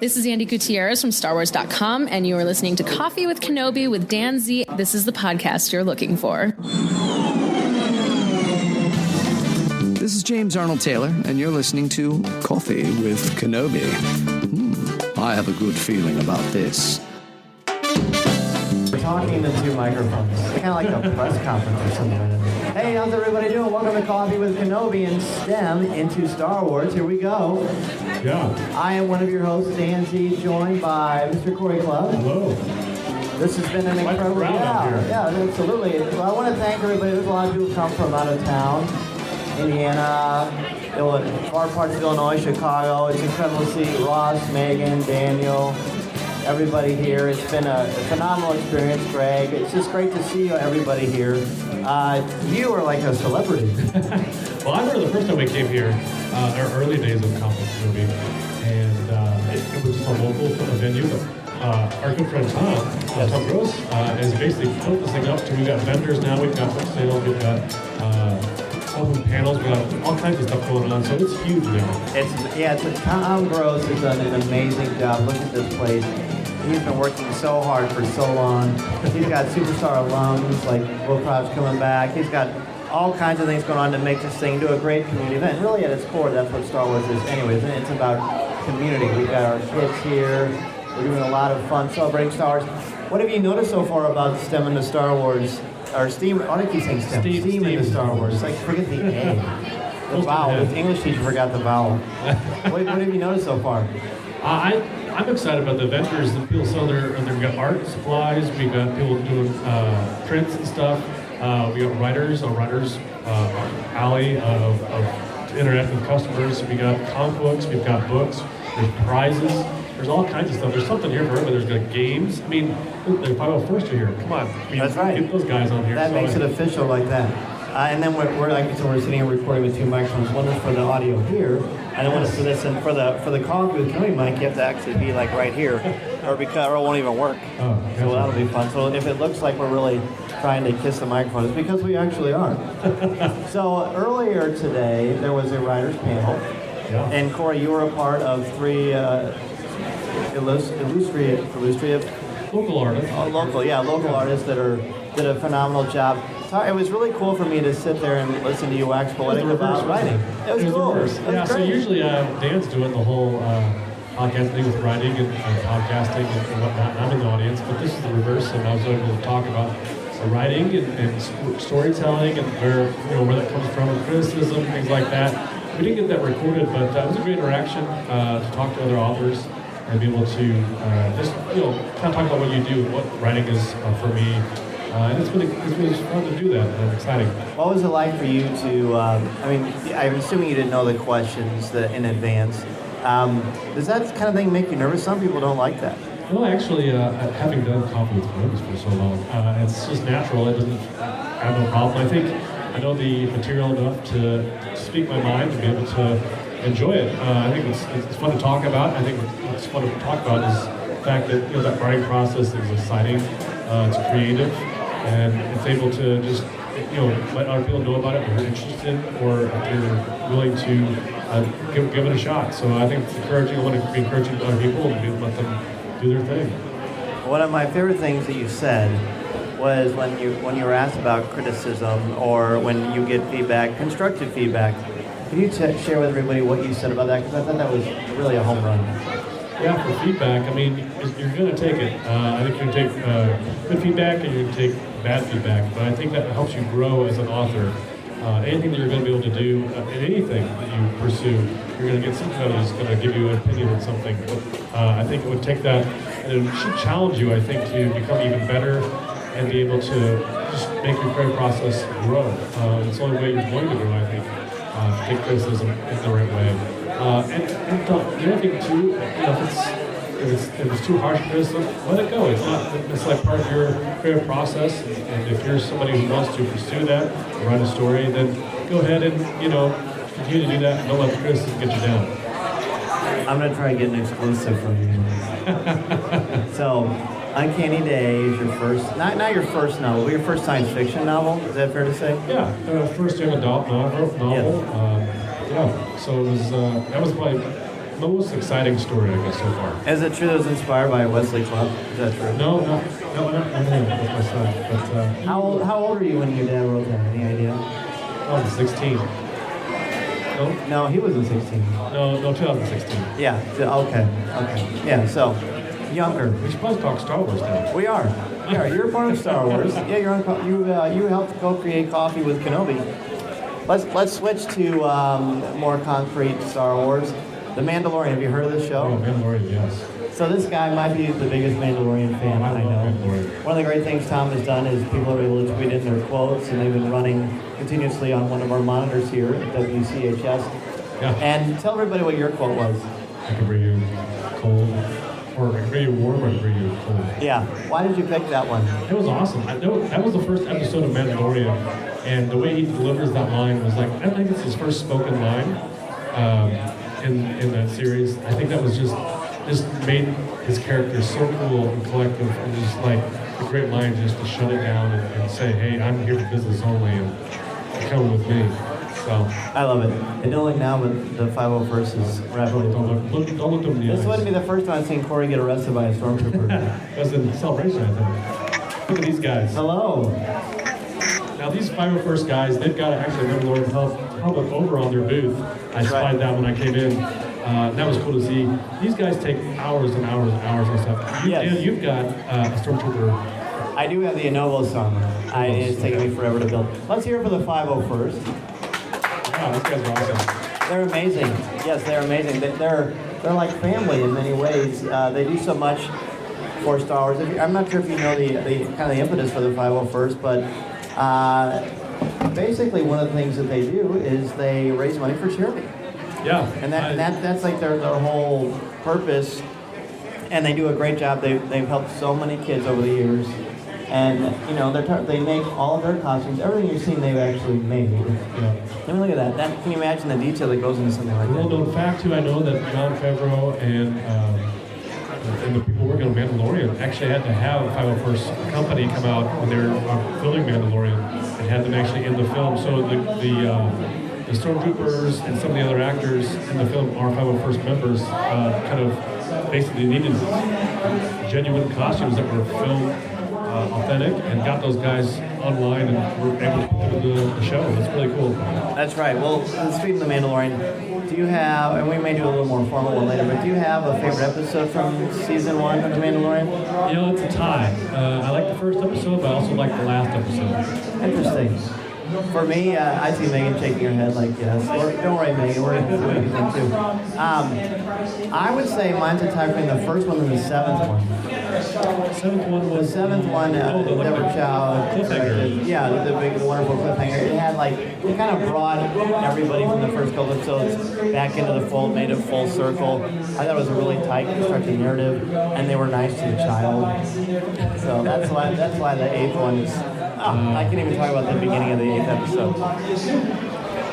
This is Andy Gutierrez from StarWars.com, and you are listening to Coffee with Kenobi with Dan Z. This is the podcast you're looking for. This is James Arnold Taylor, and you're listening to Coffee with Kenobi. I have a good feeling about this. We're talking to two microphones. It's kind of like a press conference or something. Hey, how's everybody doing? Welcome to Coffee with Kenobi and STEM into Star Wars. Here we go. Yeah. I am one of your hosts, Dan Z, joined by Mr. Cory Clubb. Hello. This has been an incredible... Yeah, absolutely. Well, I want to thank everybody. There's a lot of people who come from out of town. Indiana, far parts of Illinois, Chicago. It's incredible to see Ross, Megan, Daniel, everybody here. It's been a phenomenal experience, Greg. It's just great to see everybody here. You are like a celebrity. Well, I remember the first time we came here, our early days of Coffee with Kenobi, and it was just a local venue. Our good friend Tom Gross, has basically built this thing up to, we've got vendors now, we've got book sales, we've got open panels, we got all kinds of stuff going on, so it's huge now. Tom Gross has done an amazing job. Look at this place. He's been working so hard for so long. He's got superstar alums like Will Crouch coming back. He's got all kinds of things going on to make this thing do a great community event. Really, at its core, that's what Star Wars is anyways. It's about community. We've got our kids here. We're doing a lot of fun celebrating Star Wars. What have you noticed so far about STEM in the Star Wars? Or STEAM, I keep saying STEM. STEAM in the Star Wars. Like, forget the A. The vowel. The English teacher forgot the vowel. What have you noticed so far? I'm excited about the vendors that people sell we've got art supplies, we've got people doing prints and stuff, we got writers, alley to interact with customers, we got comic books, we've got books, there's prizes, there's all kinds of stuff. There's something here for everybody. There's got games. I mean, the 501st are here. Come on. That's right. Get those guys on here. That makes it official like that. And then we're sitting here recording with two microphones. One is for the audio here, and then one is for this. And for the Coffee with Kenobi mic, you have to actually be like right here, or it won't even work. Oh, so that'll be fun. So if it looks like we're really trying to kiss the microphone, it's because we actually are. So earlier today, there was a writers panel, and Cory, you were a part of three illustrative local artists. Local artists that did a phenomenal job. It was really cool for me to sit there and listen to you wax poetic about writing. It was cool. Yeah, so usually Dan's doing the whole podcast thing with writing and podcasting and whatnot, and I'm in the audience, but this is the reverse, and I was able to talk about writing and storytelling and where that comes from, and criticism, things like that. We didn't get that recorded, but it was a great interaction to talk to other authors and be able to just kind of talk about what you do, what writing is for me. And it's really fun to do that, and exciting. What was it like for you to, I'm assuming you didn't know the questions in advance. Does that kind of thing make you nervous? Some people don't like that. Well, actually, having done Coffee with Kenobi for so long, it's just natural. It doesn't have no problem. I think I know the material enough to speak my mind and be able to enjoy it. I think it's fun to talk about. I think what's fun to talk about is the fact that that writing process is exciting, it's creative, and it's able to just let other people know about it if you're interested or if you're willing to give it a shot. So I think it's encouraging. I want to be encouraging to other people and let them do their thing. One of my favorite things that you said was when you were asked about criticism or when you get feedback, constructive feedback. Can you share with everybody what you said about that? Because I thought that was really a home run. Yeah, for feedback, I mean, you're going to take it. I think you're going to take good feedback and you're going to take bad feedback, but I think that helps you grow as an author. Anything that you're going to be able to do, in anything that you pursue, you're going to get somebody who's going to give you an opinion on something. I think it would take that, and it should challenge you, I think, to become even better and be able to just make your creative process grow. It's the only way you're going to grow, I think. Take criticism in the right way. And the other thing too, if it's too harsh criticism, let it go. It's like part of your creative process. And if you're somebody who wants to pursue that, write a story, then go ahead and continue to do that. And don't let the criticism get you down. I'm gonna try to get an exclusive from you. So, Uncanny Day is your first, not your first novel, but your first science fiction novel. Is that fair to say? Yeah, first young adult novel. Yeah. So it was that was probably most exciting story, I guess, so far. Is it true that it was inspired by Wesley Clubb? Is that true? No, not him. That's my son. But How old were you when your dad wrote that? Any idea? I was 16. No, No, he wasn't 16. no, 2016. Yeah. Okay. Yeah. So younger. We should probably talk Star Wars now. We are. Yeah. You're part of Star Wars. Yeah. You're on. You helped co-create Coffee with Kenobi. Let's switch to more concrete Star Wars. The Mandalorian. Have you heard of this show? Oh, Mandalorian, yes. So this guy might be the biggest Mandalorian fan I know. Mandalorian. One of the great things Tom has done is people are able to tweet in their quotes, and they've been running continuously on one of our monitors here at WCHS. Yeah. And tell everybody what your quote was. I can bring you cold, or I can bring you warm, or I can bring you cold. Yeah. Why did you pick that one? It was awesome. I know that was the first episode of Mandalorian, and the way he delivers that line was like, I think it's his first spoken line in that series. I think that was just made his character so cool and collective, and just like a great line just to shut it down and say, hey, I'm here for business only, and come with me. So I love it. And don't look now, but the 501st is rapidly. don't look them in the This eyes. wouldn't be the first time I've seen Cory get arrested by a stormtrooper. That was in Celebration, I think. Look at these guys. Hello. Now these 501st guys, they've got actually Mandalorian public over on their booth. I spied that when I came in. That was cool to see. These guys take hours and hours and hours and stuff. Yes. And you've got a stormtrooper. I do have the Lenovo song. It's taken me forever to build. Let's hear it for the 501st. Wow, these guys are awesome. They're amazing. Yes, they're amazing. They're like family in many ways. They do so much for Star Wars. I'm not sure if you know the kind of the impetus for the 501st, but basically one of the things that they do is they raise money for charity. Yeah. And that's like their whole purpose, and they do a great job. They've helped so many kids over the years, and you know they make all of their costumes. Everything you're seeing, they've actually made. Yeah. I mean, look at that. Can you imagine the detail that goes into something like Well that? known fact too, I know that Jon Favreau and the people working on Mandalorian actually had to have a 501st company come out when they were filming Mandalorian and had them actually in the film. So the stormtroopers and some of the other actors in the film are 501st members, kind of basically needed genuine costumes that were filmed authentic, and got those guys online and were able to put together the show. That's really cool. That's right. Well, speaking of The Mandalorian, do you have, and we may do a little more formal one later, but do you have a favorite episode from season 1 of The Mandalorian? You know, it's a tie. I like the first episode, but I also like the last episode. Interesting. For me, I see Megan shaking her head like yes. Don't worry, Megan. We're going to do anything too. I would say mine's a tie between the first one and the 7th one. Seventh one The was 7th one, Deborah Chow. cliffhanger. Yeah, the big, wonderful cliffhanger. It had it kind of brought everybody from the first couple episodes back into the fold, made it full circle. I thought it was a really tight, constructed narrative, and they were nice to the child. So that's why the 8th one is. I can't even talk about the beginning of the 8th episode.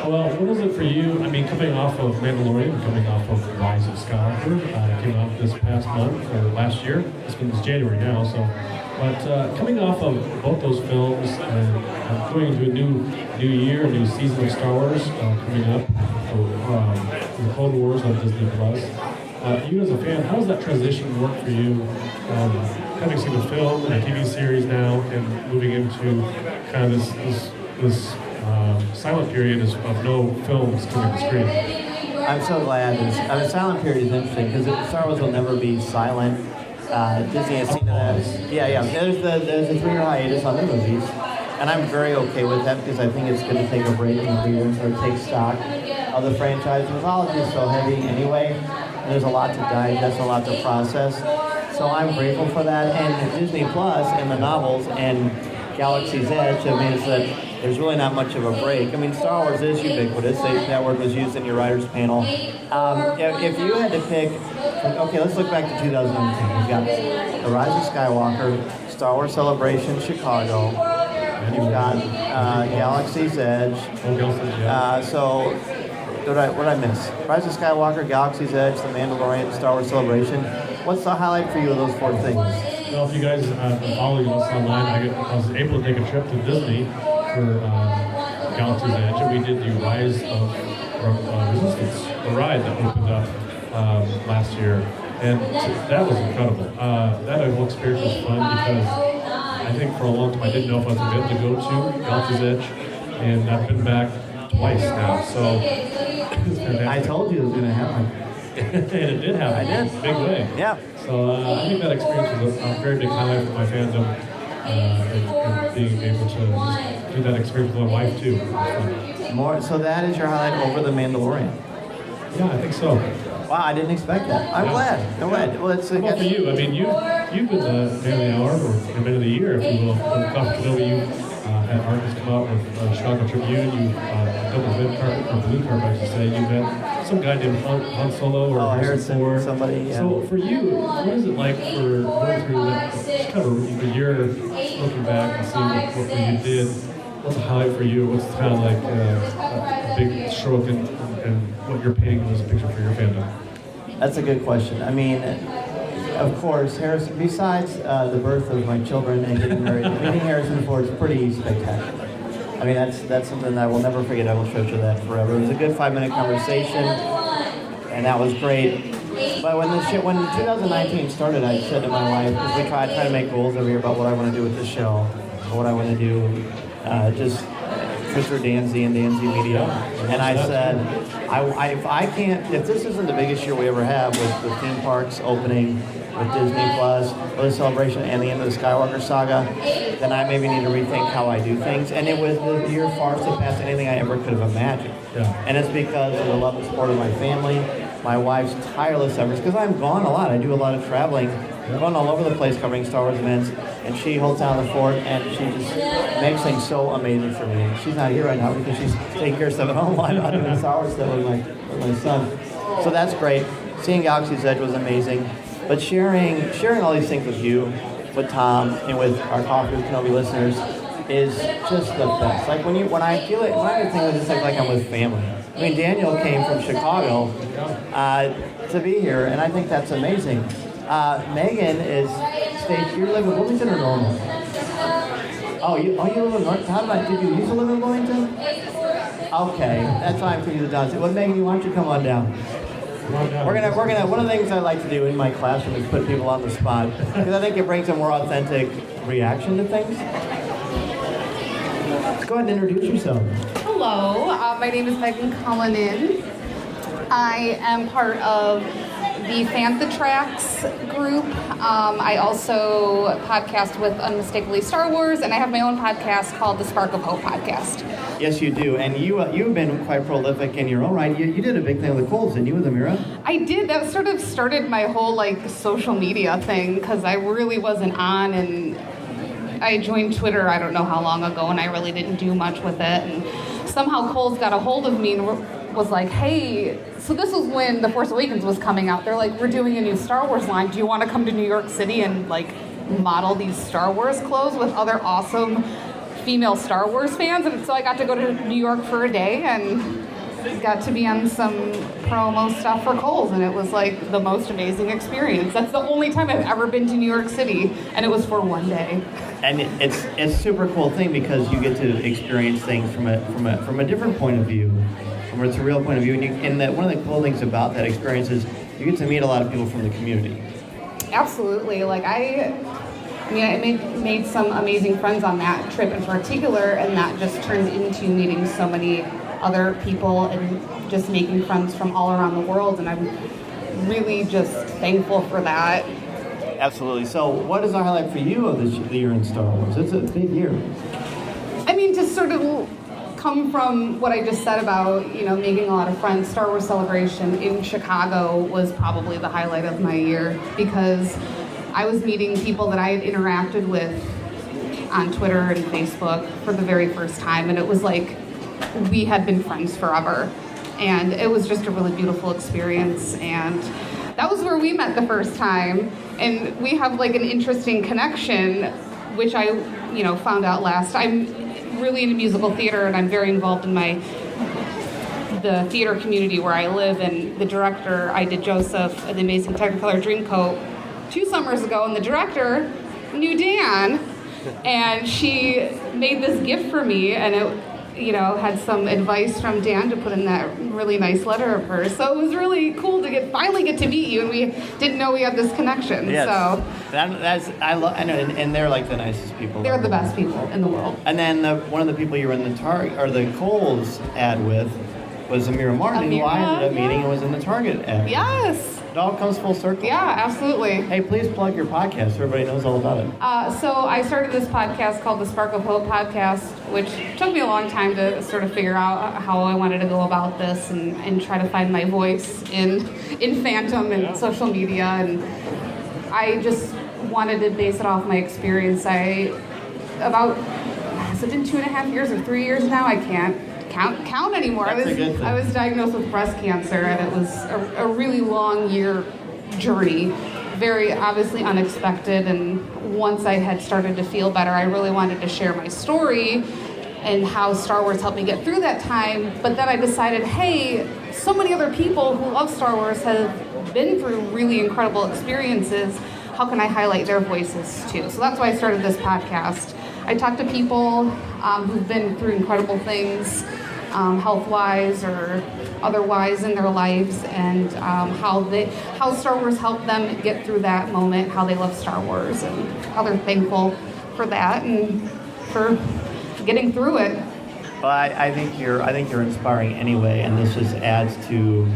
Well, what is it for you? I mean, coming off of Mandalorian, coming off of Rise of Skywalker, came out this past month or last year. It's January now, so. But coming off of both those films and going into a new year, a new season of Star Wars coming up for the Clone Wars on Disney Plus. You as a fan, how does that transition work for you? Having seen the film and a TV series now, and moving into kind of this silent period of no films coming to screen. I'm so glad. The silent period is interesting because Star Wars will never be silent. Disney has seen that. Yeah. There's a 3-year hiatus on the movies, and I'm very okay with that because I think it's good to take a break and breathe and sort of take stock of the franchise. Mythology is so heavy anyway, and there's a lot to digest, a lot to process. So I'm grateful for that. And Disney Plus and the novels and Galaxy's Edge have made it so that there's really not much of a break. I mean, Star Wars is ubiquitous. That word was used in your writer's panel. If you had to pick, okay, let's look back to 2010. You've got The Rise of Skywalker, Star Wars Celebration, Chicago. You've got Galaxy's Edge. So, what did I miss? Rise of Skywalker, Galaxy's Edge, The Mandalorian, Star Wars Celebration. What's the highlight for you of those 4 things? Well, if you guys following us online, I was able to take a trip to Disney for Galaxy's Edge, and we did the Rise of Resistance, the ride that opened up last year, and that was incredible. That whole experience was fun because I think for a long time I didn't know if I was going to be able to go to Galaxy's Edge, and I've been back twice now, so it's fantastic. I told you it was going to happen. And it did happen. I did. In a big way. Yeah. So I think that experience was a very big highlight for my fandom, and being able to just do that experience with my wife too. It was fun. More. So that is your highlight over The Mandalorian. Yeah, I think so. Wow, I didn't expect that. I'm glad. I'm glad. Well, it's How about for you? I mean, you've been the man of the hour, or man of the year, if you will. With Coffee With Kenobi, you had artists come out with Chicago Tribune. You double red carpet, or blue carpet, I should say. You met some guy named Han Solo or Harrison Ford. somebody. Yeah. So for you, what is it like for going through that, just kind of a year, looking back and seeing what you did? What's a highlight for you? What's kind of like a big stroke and what you're painting as a picture for your fandom? That's a good question. I mean, of course, Harrison, besides the birth of my children and getting married, meeting Harrison Ford is pretty spectacular. I mean, that's something that I will never forget. I will treasure that forever. It was a good 5-minute conversation, and that was great. But when 2019 started, I said to my wife, because we try to make goals every year about what I want to do with the show, or what I want to do, just for Dan Z and Dan Z Media. And I said, if this isn't the biggest year we ever have with the theme parks opening, with Disney Plus, with the celebration and the end of the Skywalker saga, then I maybe need to rethink how I do things. And it was the year far surpassed anything I ever could have imagined. Yeah. And it's because of the love and support of my family, my wife's tireless efforts, because I'm gone a lot. I do a lot of traveling. I'm going all over the place covering Star Wars events, and she holds down the fort, and she just makes things so amazing for me. She's not here right now because she's taking care of stuff at home while I'm not doing Star Wars stuff with my son. So that's great. Seeing Galaxy's Edge was amazing. But sharing all these things with you, with Tom, and with our Coffee With Kenobi listeners is just the best. Like when I feel it, when I think of this, like I'm with family. I mean, Daniel came from Chicago to be here, and I think that's amazing. Megan is staged. You live in Wilmington or Normal? Oh, you live in North. Did you used to live in Wilmington? Okay, that's why I'm thinking of Don. Well, Megan, why don't you come on down? We're gonna. One of the things I like to do in my classroom is put people on the spot because I think it brings a more authentic reaction to things. Go ahead and introduce yourself. Hello, my name is Megan Cullinan. I am part of the Fantha Tracks group. I also podcast with Unmistakably Star Wars, and I have my own podcast called the Spark of Hope Podcast. Yes, you do, and you've been quite prolific in your own right. You did a big thing with the Colts, didn't you, with Amira? I did. That sort of started my whole social media thing because I really wasn't on, and I joined Twitter I don't know how long ago, and I really didn't do much with it. And somehow Coles got a hold of me and was like, hey, so this was when The Force Awakens was coming out. They're like, we're doing a new Star Wars line. Do you want to come to New York City and model these Star Wars clothes with other awesome female Star Wars fans? And so I got to go to New York for a day and got to be on some promo stuff for Kohl's, and it was the most amazing experience. That's the only time I've ever been to New York City, and it was for one day. And it's a super cool thing because you get to experience things from a different point of view, from a surreal point of view. And one of the cool things about that experience is you get to meet a lot of people from the community. Absolutely. I made some amazing friends on that trip in particular, and that just turned into meeting so many other people and just making friends from all around the world, and I'm really just thankful for that. Absolutely. So what is the highlight for you of the year in Star Wars? It's a big year. To sort of come from what I just said about, making a lot of friends, Star Wars Celebration in Chicago was probably the highlight of my year because I was meeting people that I had interacted with on Twitter and Facebook for the very first time, and it was like we had been friends forever. And it was just a really beautiful experience, and that was where we met the first time. And we have an interesting connection, which I, found out last. I'm really into musical theater, and I'm very involved in the theater community where I live. And the director, I did Joseph in the Amazing Technicolor Dreamcoat 2 summers ago, and the director knew Dan, and she made this gift for me, and had some advice from Dan to put in that really nice letter of hers. So it was really cool to finally get to meet you, and we didn't know we had this connection. Yes. So I know, and they're like the nicest people. they're the best people in the world. And then one of the people you were in the Target or the Kohl's ad with was Amira Martin, who I ended up meeting and was in the Target ad. Yes. It all comes full circle. Yeah, absolutely. Hey, please plug your podcast so everybody knows all about it. So I started this podcast called the Spark of Hope podcast, which took me a long time to sort of figure out how I wanted to go about this and try to find my voice in Phantom and social media. And I just wanted to base it off my experience. Has it been 2.5 years or 3 years now? I can't count anymore. That's a good thing. I was diagnosed with breast cancer, and it was a really long year journey, very obviously unexpected. And once I had started to feel better, I really wanted to share my story and how Star Wars helped me get through that time. But then I decided, hey, so many other people who love Star Wars have been through really incredible experiences. How can I highlight their voices too? So that's why I started this podcast. I talk to people who've been through incredible things, health-wise or otherwise in their lives, and how Star Wars helped them get through that moment, how they love Star Wars, and how they're thankful for that and for getting through it. Well, I think you're inspiring anyway, and this just adds to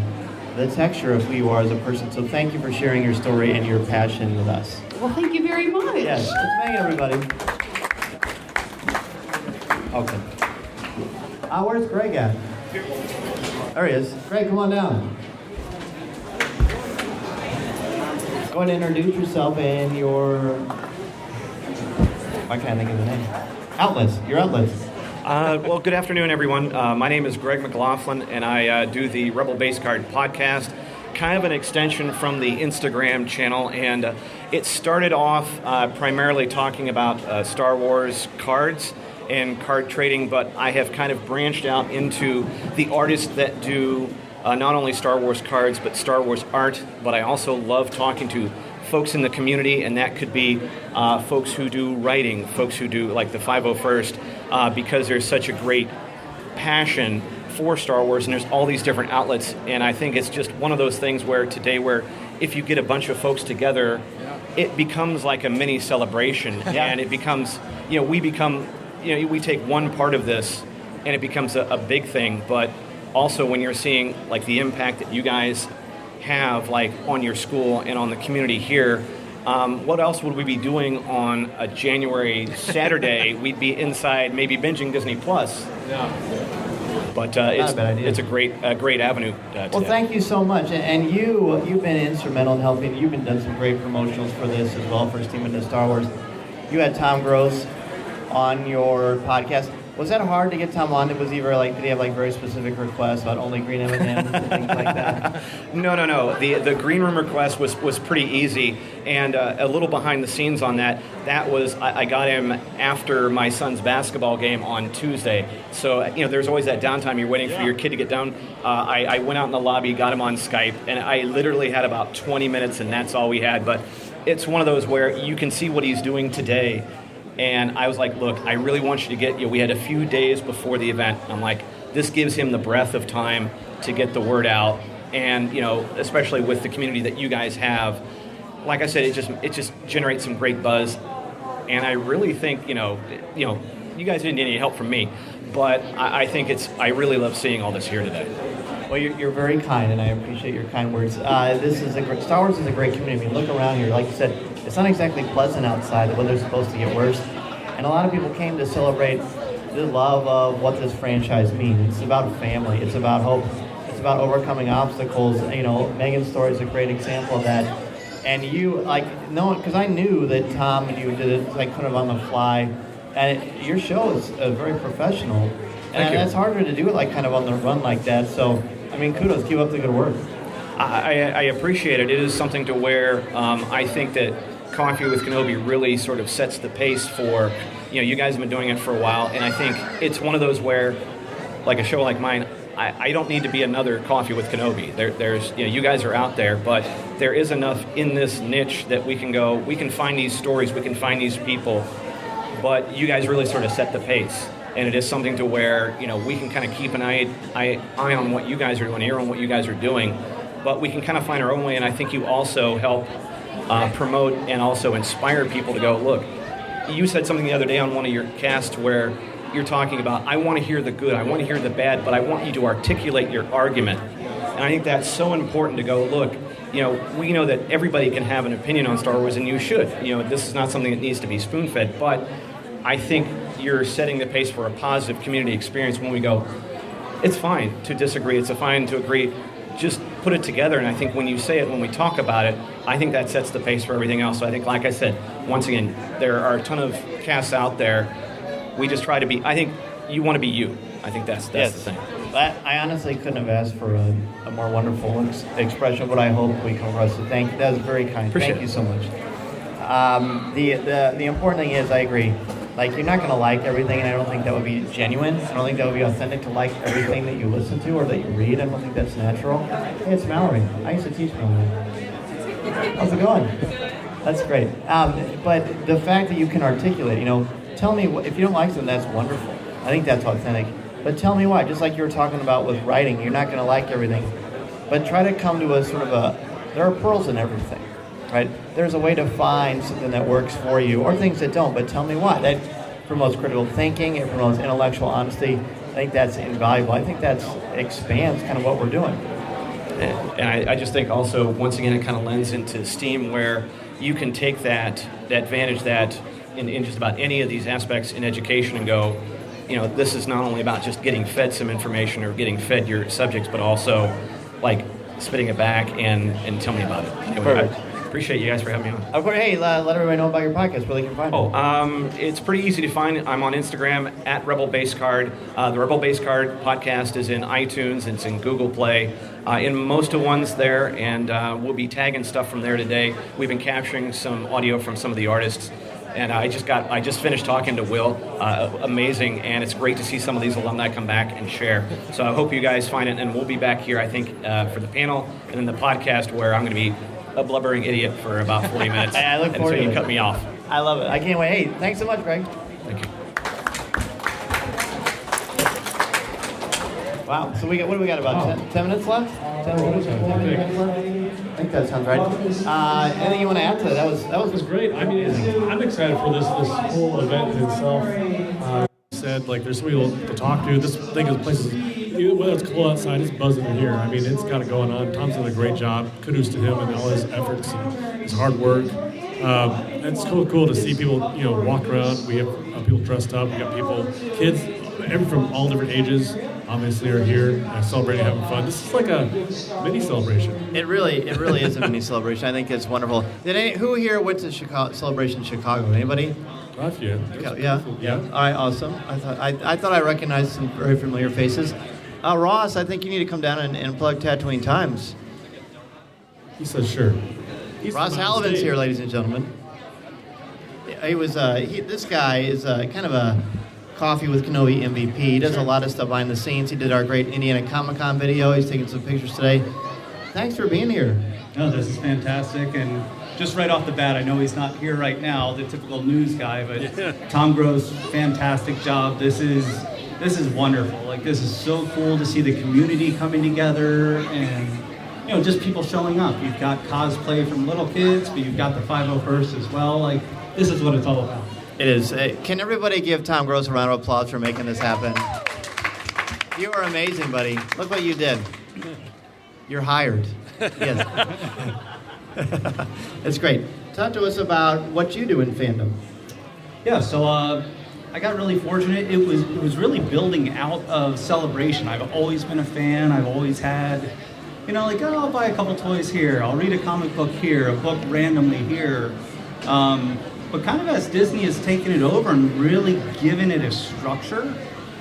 the texture of who you are as a person. So thank you for sharing your story and your passion with us. Well, thank you very much. Yes, let's make it, everybody. Okay. Where's Greg at? There he is. Greg, come on down. Go ahead and introduce yourself and your... Why can't I think of the name? Outlets. Your outlets. Well, good afternoon, everyone. My name is Greg McLaughlin, and I do the Rebel Base Card podcast, kind of an extension from the Instagram channel, and it started off primarily talking about Star Wars cards and card trading, but I have kind of branched out into the artists that do not only Star Wars cards, but Star Wars art, but I also love talking to folks in the community, and that could be folks who do writing, folks who do like the 501st, because there's such a great passion for Star Wars, and there's all these different outlets, and I think it's just one of those things where if you get a bunch of folks together, it becomes like a mini celebration, and it becomes, we take one part of this, and it becomes a big thing, but also when you're seeing like the impact that you guys have like on your school and on the community here, what else would we be doing on a January Saturday? We'd be inside maybe binging Disney Plus. Yeah. But it's a great avenue. Well, thank you so much, and you've been instrumental in helping. You've been done some great promotionals for this as well for Steam into Star Wars. You had Tom Gross on your podcast. Was that hard to get Tom on? Did he have like very specific requests about only green M&Ms and things like that? No. The green room request was pretty easy, and a little behind the scenes on that. That was I got him after my son's basketball game on Tuesday. So there's always that downtime. You're waiting for your kid to get down. I went out in the lobby, got him on Skype, and I literally had about 20 minutes, and that's all we had. But it's one of those where you can see what he's doing today. And I was like, look, I really want you to get, we had a few days before the event. I'm like, this gives him the breadth of time to get the word out. And, especially with the community that you guys have, like I said, it just generates some great buzz. And I really think, you guys didn't need any help from me, but I think I really love seeing all this here today. Well, you're very kind, and I appreciate your kind words. Star Wars is a great community. I mean, look around here. Like you said, it's not exactly pleasant outside. The weather's supposed to get worse. And a lot of people came to celebrate the love of what this franchise means. It's about family. It's about hope. It's about overcoming obstacles. Megan's story is a great example of that. And because I knew that Tom and you did it kind of on the fly. And your show is very professional. And it's harder to do it kind of on the run like that. So, kudos. Keep up the good work. I appreciate it. It is something to where I think that Coffee with Kenobi really sort of sets the pace for, you guys have been doing it for a while, and I think it's one of those where, like a show like mine, I don't need to be another Coffee with Kenobi. There's you guys are out there, but there is enough in this niche that we can find these stories, we can find these people, but you guys really sort of set the pace. and it is something to where, we can kind of keep an eye on what you guys are doing, ear on what you guys are doing, but we can kind of find our own way, and I think you also help promote and also inspire people to go, look, you said something the other day on one of your casts where you're talking about, I want to hear the good, I want to hear the bad, but I want you to articulate your argument. And I think that's so important to go, look, we know that everybody can have an opinion on Star Wars, and you should. This is not something that needs to be spoon-fed, but I think you're setting the pace for a positive community experience when we go, it's fine to disagree, it's fine to agree, just put it together. And I think when you say it, when we talk about it, I think that sets the pace for everything else. So I think, like I said, once again, there are a ton of casts out there. We just try to be, I think you want to be you. I think that's the thing. I honestly couldn't have asked for a more wonderful expression of what I hope we come across. So thank you. That was very kind. Thank you so much. The important thing is, I agree. Like, you're not going to like everything, and I don't think that would be genuine. I don't think that would be authentic to like everything that you listen to or that you read. I don't think that's natural. Hey, it's Mallory. I used to teach Mallory. How's it going? That's great. But the fact that you can articulate, tell me if you don't like something, that's wonderful. I think that's authentic. But tell me why. Just like you were talking about with writing, you're not going to like everything. But try to come to a sort of there are pearls in everything, right? There's a way to find something that works for you, or things that don't, but tell me why. That promotes critical thinking, it promotes intellectual honesty. I think that's invaluable. I think that expands kind of what we're doing. And I just think also, once again, it kind of lends into STEAM, where you can take that advantage that in just about any of these aspects in education and go, this is not only about just getting fed some information or getting fed your subjects, but also like spitting it back and tell me about it. Anyway, I appreciate you guys for having me on. Of course, hey, let everybody know about your podcast, where they can find it. It's pretty easy to find. I'm on Instagram at Rebel Bass Card. The Rebel Bass Card podcast is in iTunes. It's in Google Play. In most of ones there, and we'll be tagging stuff from there today. We've been capturing some audio from some of the artists. And I just finished talking to Will. Amazing, and it's great to see some of these alumni come back and share. So I hope you guys find it, and we'll be back here, I think, for the panel and then the podcast, where I'm going to be a blubbering idiot for about 40 minutes. I look forward to it. You cut me off. I love it. I can't wait. Hey, thanks so much, Greg. Thank you. Wow. So what do we got? About 10 minutes left? 10 minutes left? I think that sounds right. Anything you want to add to that? That was great. I mean, I'm excited for this whole event in itself. Said, like, there's so many people to talk to. This thing is places, whether it's cold outside, it's buzzing in here. I mean, it's got it going on. Tom's done a great job. Kudos to him and all his efforts and his hard work. It's cool to see people, walk around. We have people dressed up. We got kids, from all different ages, obviously, are here celebrating, having fun. This is like a mini celebration. It really is a mini celebration. I think it's wonderful. Who here went to Celebration Chicago? Anybody? Gotcha. Yeah. All right, awesome. I thought I recognized some very familiar faces. Ross, I think you need to come down and plug Tatooine Times. He says sure. Ross Hollebon's here, ladies and gentlemen. This guy is kind of a Coffee with Kenobi MVP. He does a lot of stuff behind the scenes. He did our great Indiana Comic-Con video. He's taking some pictures today. Thanks for being here. No, this is fantastic. And just right off the bat, I know he's not here right now, the typical news guy, but Tom Gross, fantastic job. This is wonderful. Like, this is so cool to see the community coming together and, just people showing up. You've got cosplay from little kids, but you've got the 501st as well. Like, this is what it's all about. It is. Can everybody give Tom Gross a round of applause for making this happen? You are amazing, buddy. Look what you did. You're hired. Yes. That's great. Talk to us about what you do in fandom. Yeah, so I got really fortunate. It was really building out of Celebration. I've always been a fan. I've always had, I'll buy a couple toys here. I'll read a comic book here, a book randomly here. But kind of as Disney has taken it over and really given it a structure,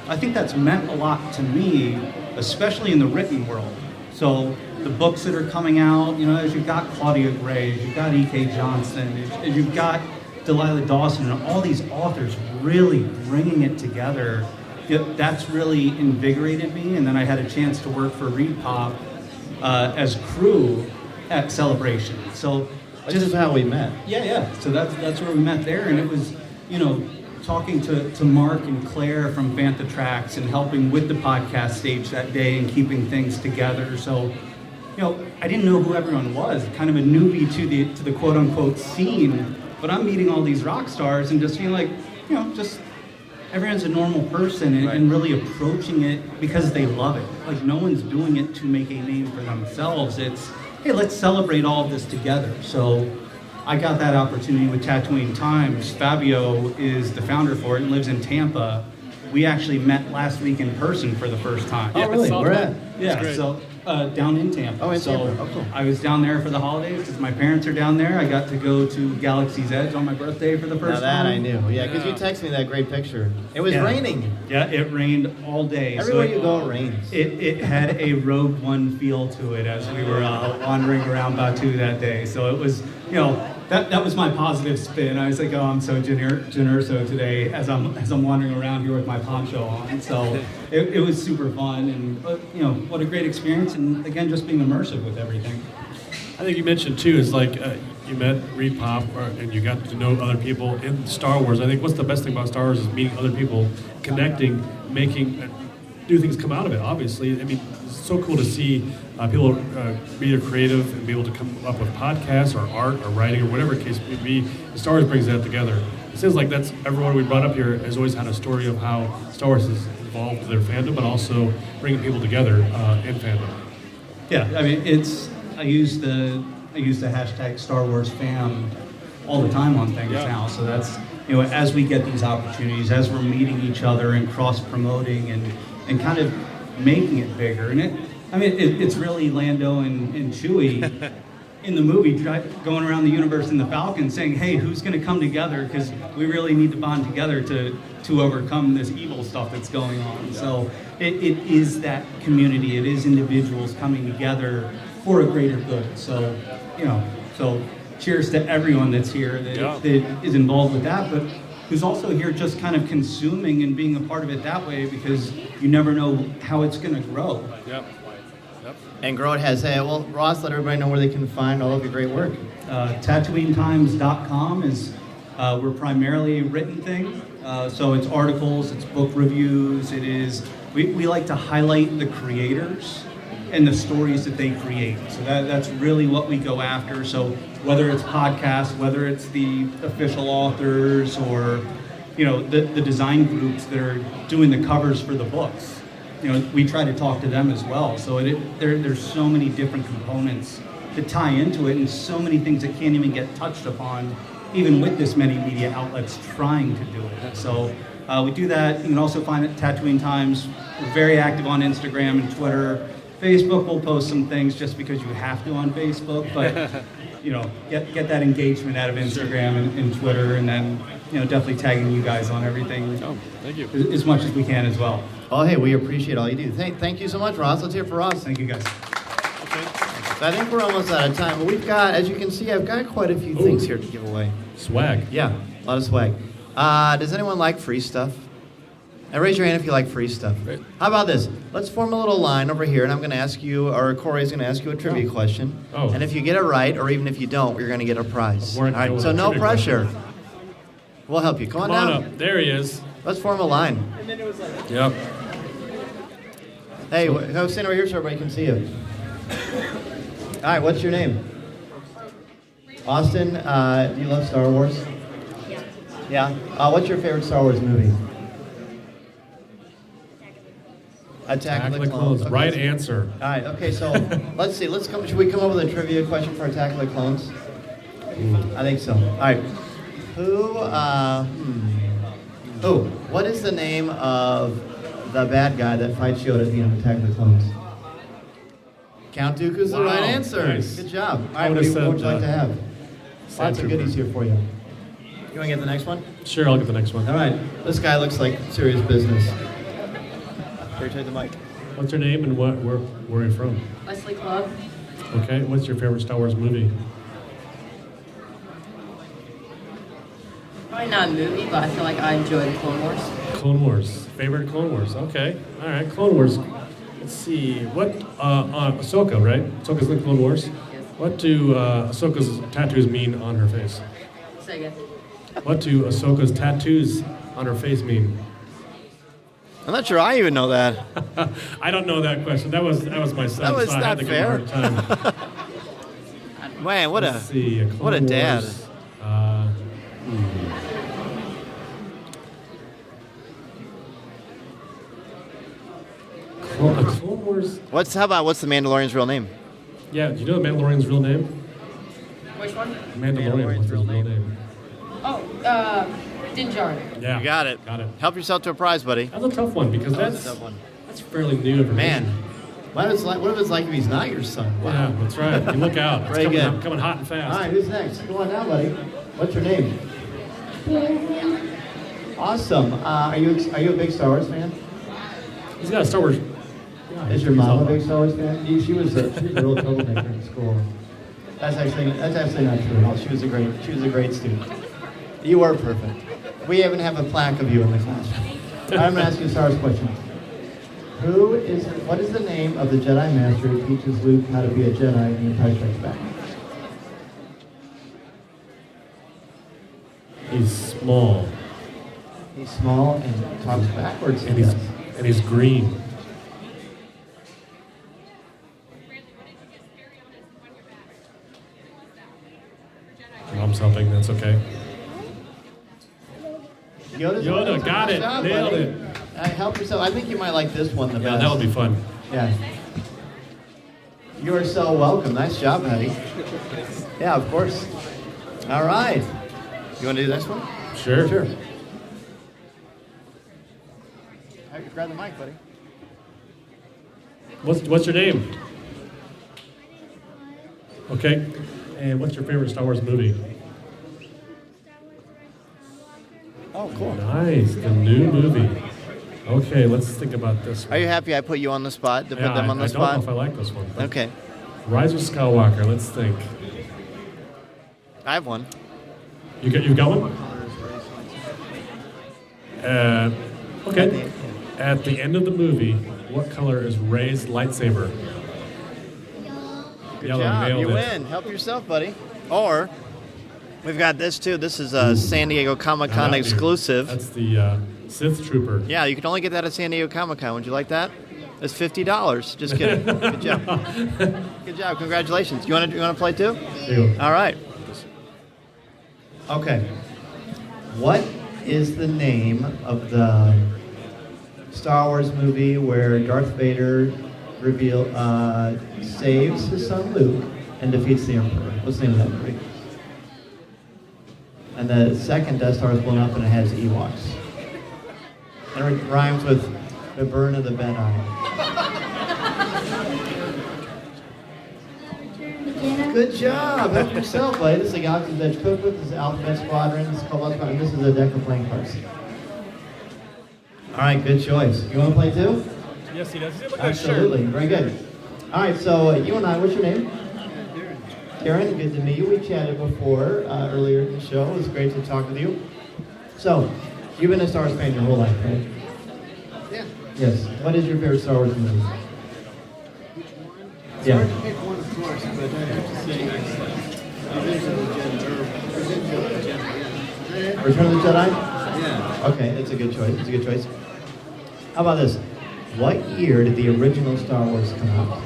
I think that's meant a lot to me, especially in the written world. So the books that are coming out, as you've got Claudia Gray, as you've got E.K. Johnston, as you've got Delilah Dawson, and all these authors really bringing it together, that's really invigorated me. And then I had a chance to work for Reed Pop as crew at Celebration. So this is how we met. Yeah. So that's where we met there, and it was, talking to Mark and Claire from Fantha Tracks and helping with the podcast stage that day and keeping things together. So, I didn't know who everyone was, kind of a newbie to the quote unquote scene, but I'm meeting all these rock stars and just feeling like, just everyone's a normal person and really approaching it because they love it. Like, no one's doing it to make a name for themselves. It's, hey, let's celebrate all of this together. So I got that opportunity with Tatooine Times. Fabio is the founder for it and lives in Tampa. We actually met last week in person for the first time. Oh, really? Where at? Yeah, so down in Tampa. Oh, in so Tampa. Oh, cool. I was down there for the holidays because my parents are down there. I got to go to Galaxy's Edge on my birthday for the first time. Now that I knew. Yeah, because you texted me that great picture. It was raining. Yeah, it rained all day. Everywhere you go, it rains. It had a Rogue One feel to it as we were wandering around Batu that day. So it was, that was my positive spin. I was like, I'm so generoso today as I'm wandering around here with my poncho on. So it was super fun and what a great experience, and again, just being immersive with everything. I think you mentioned too is like you met Reed Pop and you got to know other people in Star Wars. I think what's the best thing about Star Wars is meeting other people, connecting, making new things come out of it. Obviously, I mean, it's so cool to see people be creative and be able to come up with podcasts or art or writing or whatever the case may be. Star Wars brings that together. It seems like that's everyone we brought up here has always had a story of how Star Wars has evolved with their fandom, but also bringing people together in fandom. Yeah, I mean, I use the hashtag Star Wars fam all the time on things now. So that's, as we get these opportunities, as we're meeting each other and cross promoting and kind of making it bigger. And it's really Lando and Chewie in the movie going around the universe in the Falcon saying, hey, who's going to come together? Because we really need to bond together to overcome this evil stuff that's going on. So it is that community. It is individuals coming together for a greater good. So, so cheers to everyone that's here that is involved with that, but who's also here just kind of consuming and being a part of it that way, because you never know how it's going to grow. Yep. And grow it has, well, Ross, let everybody know where they can find all of your great work. TatooineTimes.com is, we're primarily a written thing. So it's articles, it's book reviews, it is, we like to highlight the creators and the stories that they create. So that's really what we go after. So whether it's podcasts, whether it's the official authors or, the design groups that are doing the covers for the books, we try to talk to them as well. So there's so many different components that tie into it and so many things that can't even get touched upon, even with this many media outlets trying to do it. So we do that. You can also find it at Tatooine Times. We're very active on Instagram and Twitter. Facebook will post some things just because you have to on Facebook, but get that engagement out of Instagram and Twitter, and then definitely tagging you guys on everything. Oh, thank you. As much as we can as well. Oh, hey, we appreciate all you do. Thank you so much, Ross. Let's hear it for Ross. Thank you, guys. Okay. So I think we're almost out of time, but we've got, as you can see, I've got quite a few things here to give away. Swag. Yeah, a lot of swag. Does anyone like free stuff? And raise your hand if you like free stuff. Great. How about this? Let's form a little line over here, and I'm going to ask you, or Cory's going to ask you a trivia question. Oh. And if you get it right, or even if you don't, you're going to get a prize. All All right, so no pressure. We'll help you. Come on down. up. There he is. Let's form a line. Yep. Hey, go stand over here so everybody can see you. All right, what's your name? Austin, do you love Star Wars? Yeah. What's your favorite Star Wars movie? Attack of the Clones. Okay. Right answer. All right, okay, so let's see. Should we come up with a trivia question for Attack of the Clones? I think so. All right. What is the name of the bad guy that fights Yoda at the end of Attack of the Clones? Count Dooku's the right answer. Nice. Good job. All right, what would you like to have? Lots of goodies here for you. You want to get the next one? Sure, I'll get the next one. All right. This guy looks like serious business. Here, take the mic. What's your name and where are you from? Leslie Clubb. Okay, what's your favorite Star Wars movie? Probably not a movie, but I feel like I enjoy the Clone Wars. Clone Wars. Favorite Clone Wars. Okay. All right, Clone Wars. Let's see. What, Ahsoka, right? Ahsoka's in the Clone Wars. Yes. What do Ahsoka's tattoos mean on her face? Say again. What do Ahsoka's tattoos on her face mean? I'm not sure I even know that. I don't know that question. That was my son. That was so I had not to fair. give him a hard time. Man, Let's see, a Clone what a dad. Wars, a Clone Wars. What's the Mandalorian's real name? Yeah, do you know the Mandalorian's real name? Which one? Mandalorian. What's his real name? Oh, Din Djarin. Yeah, You got it. Got it. Help yourself to a prize, buddy. That's a tough one because That's a tough one. that's fairly new information. Man, what if it's like if he's not your son? Wow. Yeah, that's right. You look out. It's Very coming, good. coming hot and fast. All right, who's next? Come on now, buddy. What's your name? Awesome. Are you a big Star Wars fan? He's got a Star Wars. Is your mom a big Star Wars fan? She was a real troublemaker in school. That's actually not true. She was a great student. You were perfect. We even have a plaque of you in the classroom. All right, I'm going to ask you a Star Wars question. What is the name of the Jedi Master who teaches Luke how to be a Jedi in The Empire Strikes Back? He's small. He's small and talks backwards. And he's green. Mom's helping. That's okay. Yoda, got it. Job, Nailed buddy. it. Help yourself. I think you might like this one the Yeah, best. that would be fun. Yeah. You are so welcome. Nice job, buddy. Yeah, of course. All right. You want to do this one? Sure. Sure. Grab the mic, buddy. What's your name? Okay. And what's your favorite Star Wars movie? Oh, cool. Nice. The new movie. Okay, let's think about this one. Are you happy I put you on the spot, to put them on the I spot? don't know if I like this one. but Okay. Rise of Skywalker, let's think. I have one. You got one? Okay. At the end of the movie, what color is Rey's lightsaber? Good Yellow. job. Nailed You it. win. Help yourself, buddy. Or, we've got this too. This is a San Diego Comic-Con Now that- exclusive. That's the Sith Trooper. Yeah, you can only get that at San Diego Comic-Con. Would you like that? It's $50. Just kidding. Good job. Good job. Congratulations. You want to play too? There you go. All right. Okay. What is the name of the Star Wars movie where Darth Vader saves his son Luke and defeats the Emperor? What's the name of that movie? And the second Death Star is blown up and it has Ewoks. And it rhymes with the burn of the bed eye. Good job. Help yourself, buddy. This is the Galaxy's Edge Cookbook. This is Alphabet Squadron. This is Cobalt Squadron. This is a deck of playing cards. All right, good choice. You want to play too? Yes, he does. Absolutely. Very good. All right, so you and I, what's your name? Darren, good to meet you. We chatted before, earlier in the show. It was great to talk with you. So, you've been a Star Wars fan your whole life, right? Yeah. Yes. What is your favorite Star Wars movie? Which one? It's Yeah. hard to pick one, of course, but I have to say Revenge of the Jedi. Return of the Jedi? Yeah. Okay, it's a good choice. It's a good choice. How about this? What year did the original Star Wars come out?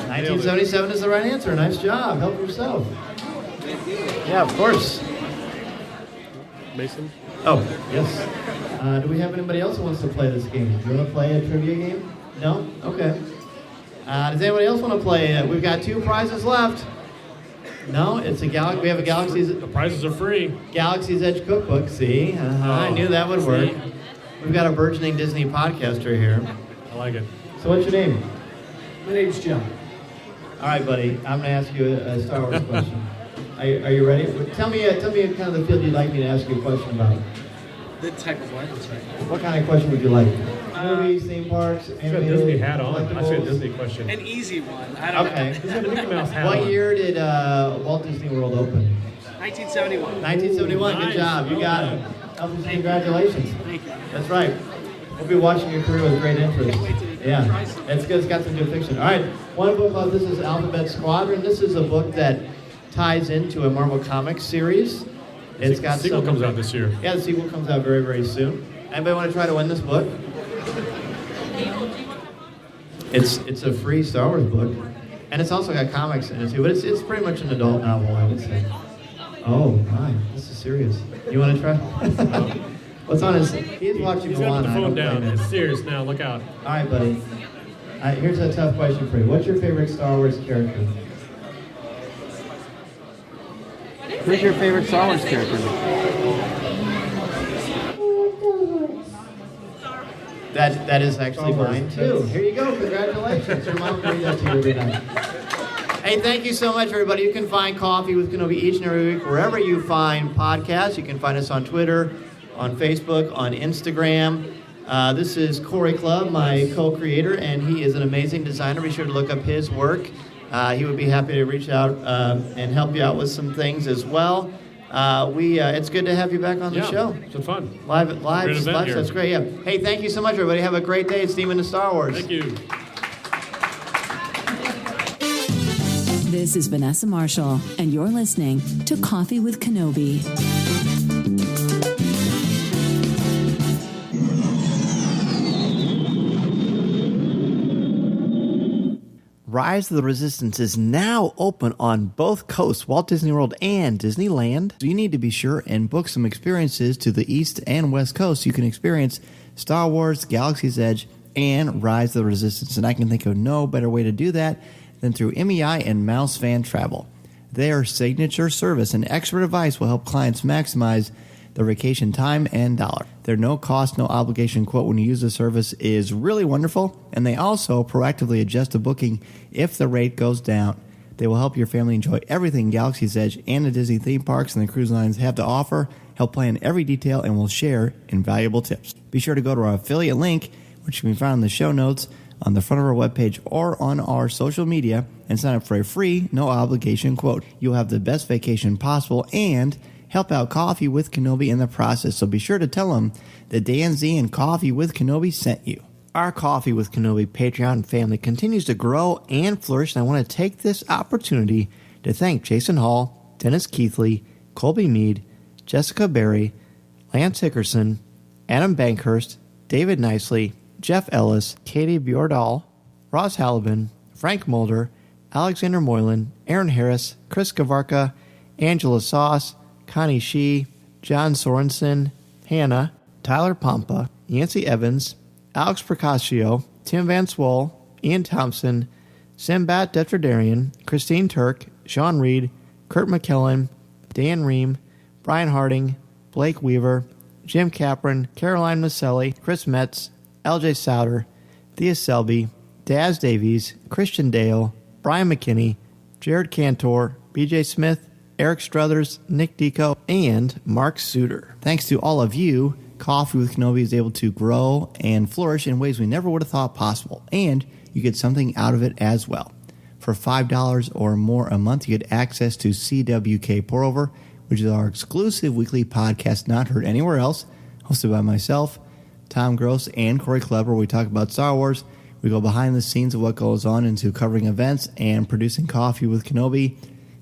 1977 is the right answer. Nice job. Help yourself. Yeah, of course. Mason? Oh, yes. Do we have anybody else who wants to play this game? Do you want to play a trivia game? No? Okay. Does anybody else want to play? We've got 2 prizes left. No, it's a we have a Galaxy's. The prizes are free. Galaxy's Edge cookbook. See, I knew that would work. See? We've got a burgeoning Disney podcaster here. I like it. So, what's your name? My name's John. All right, buddy. I'm going to ask you a Star Wars question. Are you ready? Tell me kind of the field you'd like me to ask you a question about. The type of life, right? What kind of question would you like? Movies, theme parks, He's got a animated, Disney hat on. I see a collectibles? Disney question. An easy one. I don't Okay. He's got a Mickey Mouse hat What on. year did Walt Disney World open? know. 1971. 1971. Nice. Good job. You got it. Thank Congratulations. Thank you. That's right. We'll be watching your career with great interest. Can't wait to Yeah, try some. it's good. It's got some good fiction. All right, one book called This is Alphabet Squadron. This is a book that ties into a Marvel Comics series. It's got the sequel comes out this year. Yeah, the sequel comes out very, very soon. Anybody want to try to win this book? It's a free Star Wars book, and it's also got comics in it too. But it's pretty much an adult novel, I would say. Oh my, this is serious. You want to try? What's on his? He's watching He's Moana. got the phone down. It's serious now. Look out. All right, buddy. Here's a tough question for you. What's your favorite Star Wars character? Who's your favorite Star Wars character? That is actually mine too. Here you go. Congratulations. Your mom will read that to you every night. Hey, thank you so much, everybody. You can find Coffee with Kenobi each and every week wherever you find podcasts. You can find us on Twitter, on Facebook, on Instagram. This is Cory Clubb, my co-creator, and he is an amazing designer. Be sure to look up his work. He would be happy to reach out and help you out with some things as well. It's good to have you back on the show. It's been fun. Live, that's great. Yeah. Hey, thank you so much, everybody. Have a great day. It's Demon to Star Wars. Thank you. This is Vanessa Marshall, and you're listening to Coffee with Kenobi. Rise of the Resistance is now open on both coasts, Walt Disney World and Disneyland. So you need to be sure and book some experiences to the East and West Coast. You can experience Star Wars, Galaxy's Edge, and Rise of the Resistance. And I can think of no better way to do that than through MEI and Mouse Fan Travel. Their signature service and expert advice will help clients maximize their vacation time and dollar. Their no-cost, no-obligation quote when you use the service is really wonderful, and they also proactively adjust the booking if the rate goes down. They will help your family enjoy everything Galaxy's Edge and the Disney theme parks and the cruise lines have to offer, help plan every detail, and will share invaluable tips. Be sure to go to our affiliate link, which can be found in the show notes, on the front of our webpage or on our social media, and sign up for a free, no-obligation quote. You'll have the best vacation possible and help out Coffee with Kenobi in the process, so be sure to tell them that Dan Z and Coffee with Kenobi sent you. Our Coffee with Kenobi Patreon family continues to grow and flourish, and I want to take this opportunity to thank Jason Hall, Dennis Keithley, Colby Mead, Jessica Berry, Lance Hickerson, Adam Bankhurst, David Nicely, Jeff Ellis, Katie Bjordal, Ross Hollebon, Frank Mulder, Alexander Moylan, Aaron Harris, Chris Gavarka, Angela Sauce, Connie Shee, John Sorensen, Hannah, Tyler Pompa, Yancey Evans, Alex Procasio, Tim Van Swoll, Ian Thompson, Simbat Detradarian, Christine Turk, Sean Reed, Kurt McKellen, Dan Ream, Brian Harding, Blake Weaver, Jim Capron, Caroline Maselli, Chris Metz, LJ Souter, Thea Selby, Daz Davies, Christian Dale, Brian McKinney, Jared Cantor, BJ Smith, Eric Struthers, Nick Deco, and Mark Suter. Thanks to all of you, Coffee with Kenobi is able to grow and flourish in ways we never would have thought possible, and you get something out of it as well. For $5 or more a month, you get access to CWK Pour-Over, which is our exclusive weekly podcast not heard anywhere else, hosted by myself, Tom Gross, and Cory Clubb, where we talk about Star Wars. We go behind the scenes of what goes on into covering events and producing Coffee with Kenobi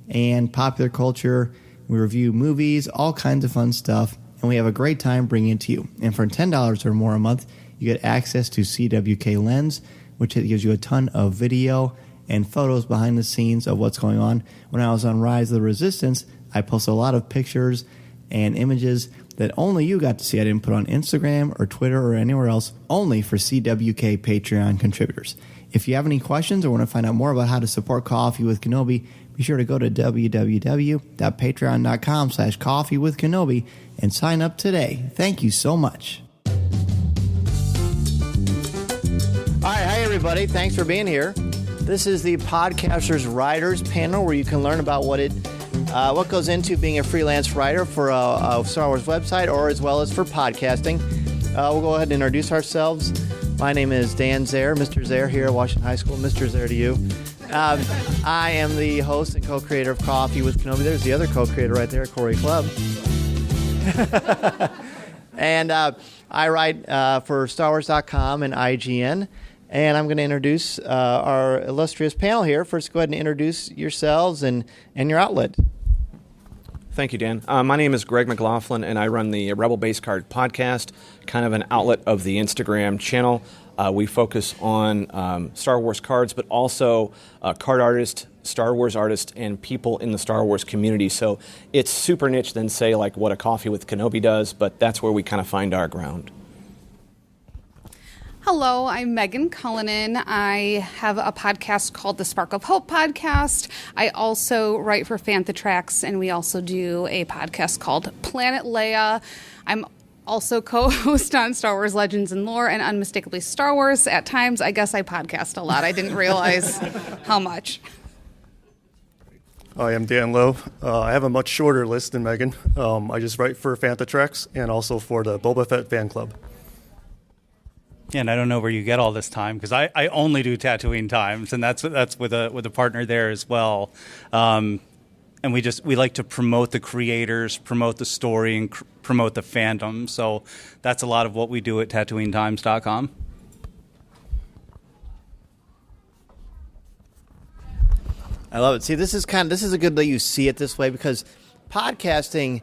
and popular culture. We review movies, all kinds of fun stuff, and we have a great time bringing it to you. And for $10 or more a month, you get access to CWK Lens, which gives you a ton of video and photos behind the scenes of what's going on. When I was on Rise of the Resistance, I posted a lot of pictures and images that only you got to see. I didn't put on Instagram or Twitter or anywhere else, only for CWK Patreon contributors. If you have any questions or want to find out more about how to support Coffee with Kenobi, be sure to go to www.patreon.com/coffeewithkenobi and sign up today. Thank you so much. All right, hi everybody. Thanks for being here. This is the Podcasters Writers panel where you can learn about what goes into being a freelance writer for a Star Wars website or as well as for podcasting. We'll go ahead and introduce ourselves. My name is Dan Zaire, Mr. Zaire here at Washington High School. Mr. Zaire to you. I am the host and co-creator of Coffee with Kenobi. There's the other co-creator right there, Cory Clubb. And I write for StarWars.com and IGN. And I'm going to introduce our illustrious panel here. First, go ahead and introduce yourselves and your outlet. Thank you, Dan. My name is Greg McLaughlin, and I run the Rebel Base Card podcast, kind of an outlet of the Instagram channel. We focus on Star Wars cards, but also card artists, Star Wars artists, and people in the Star Wars community. So it's super niche than, say, like what a Coffee with Kenobi does, but that's where we kind of find our ground. Hello, I'm Megan Cullinan. I have a podcast called the Spark of Hope podcast. I also write for Fantha Tracks, and we also do a podcast called Planet Leia. I'm also co-host on Star Wars Legends and Lore and Unmistakably Star Wars. At times, I guess I podcast a lot. I didn't realize how much. I am Dan Lowe. I have a much shorter list than Megan. I just write for Fantha Tracks and also for the Boba Fett fan club. Yeah, and I don't know where you get all this time because I only do Tatooine Times, and that's with a partner there as well. And we like to promote the creators, promote the story, and promote the fandom. So that's a lot of what we do at TatooineTimes.com. I love it. See, this is a good that you see it this way because podcasting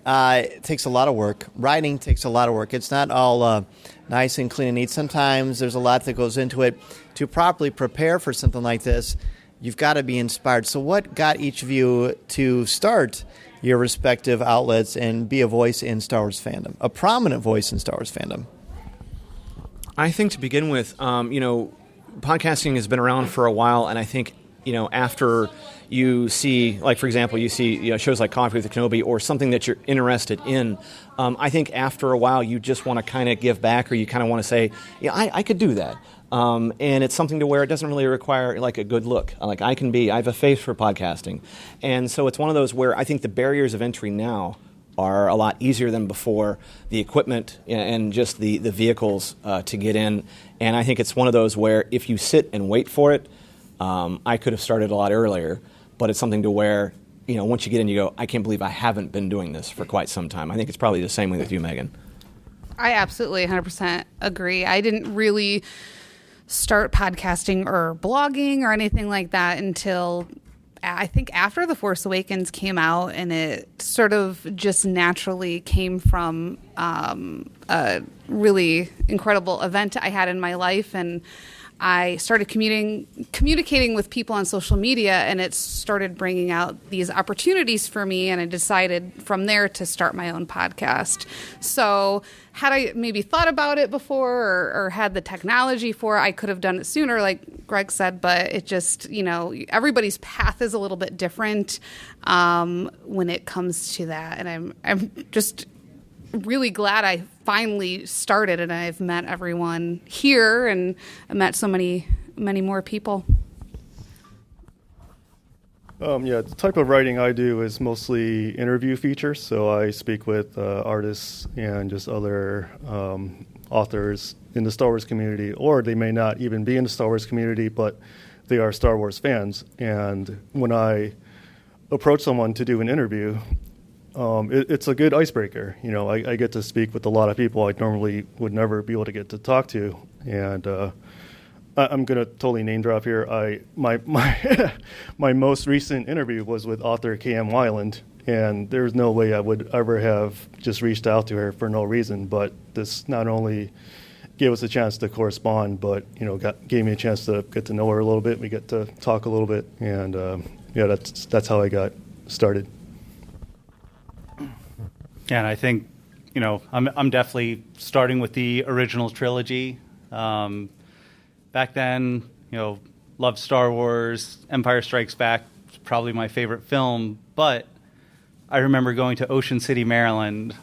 it takes a lot of work. Writing takes a lot of work. It's not all nice and clean and neat. Sometimes there's a lot that goes into it. To properly prepare for something like this, you've got to be inspired. So what got each of you to start your respective outlets and be a voice in Star Wars fandom, a prominent voice in Star Wars fandom? I think to begin with, podcasting has been around for a while, and I think, after you see, like, for example, you see shows like Coffee with Kenobi or something that you're interested in, I think after a while you just want to kind of give back, or you kind of want to say, I could do that. And it's something to where it doesn't really require like a good look. Like I have a face for podcasting. And so it's one of those where I think the barriers of entry now are a lot easier than before, the equipment and just the vehicles to get in. And I think it's one of those where if you sit and wait for it, I could have started a lot earlier, but it's something to where, once you get in, you go, I can't believe I haven't been doing this for quite some time. I think it's probably the same way with you, Megan. I absolutely 100% agree. I didn't really start podcasting or blogging or anything like that until I think after The Force Awakens came out, and it sort of just naturally came from a really incredible event I had in my life, and I started communicating with people on social media, and it started bringing out these opportunities for me, and I decided from there to start my own podcast. So had I maybe thought about it before or had the technology for it, I could have done it sooner, like Greg said, but it just, everybody's path is a little bit different when it comes to that. And I'm just really glad I finally started, and I've met everyone here, and I met so many more people. The type of writing I do is mostly interview features, so I speak with artists and just other authors in the Star Wars community, or they may not even be in the Star Wars community, but they are Star Wars fans. And when I approach someone to do an interview, it's a good icebreaker. I get to speak with a lot of people I normally would never be able to get to talk to, and I'm going to totally name drop here. My most recent interview was with author K.M. Weiland, and there's no way I would ever have just reached out to her for no reason, but this not only gave us a chance to correspond, but gave me a chance to get to know her a little bit. We get to talk a little bit, and that's how I got started. Yeah, and I think, I'm definitely starting with the original trilogy. Back then, loved Star Wars. Empire Strikes Back was probably my favorite film, but I remember going to Ocean City, Maryland,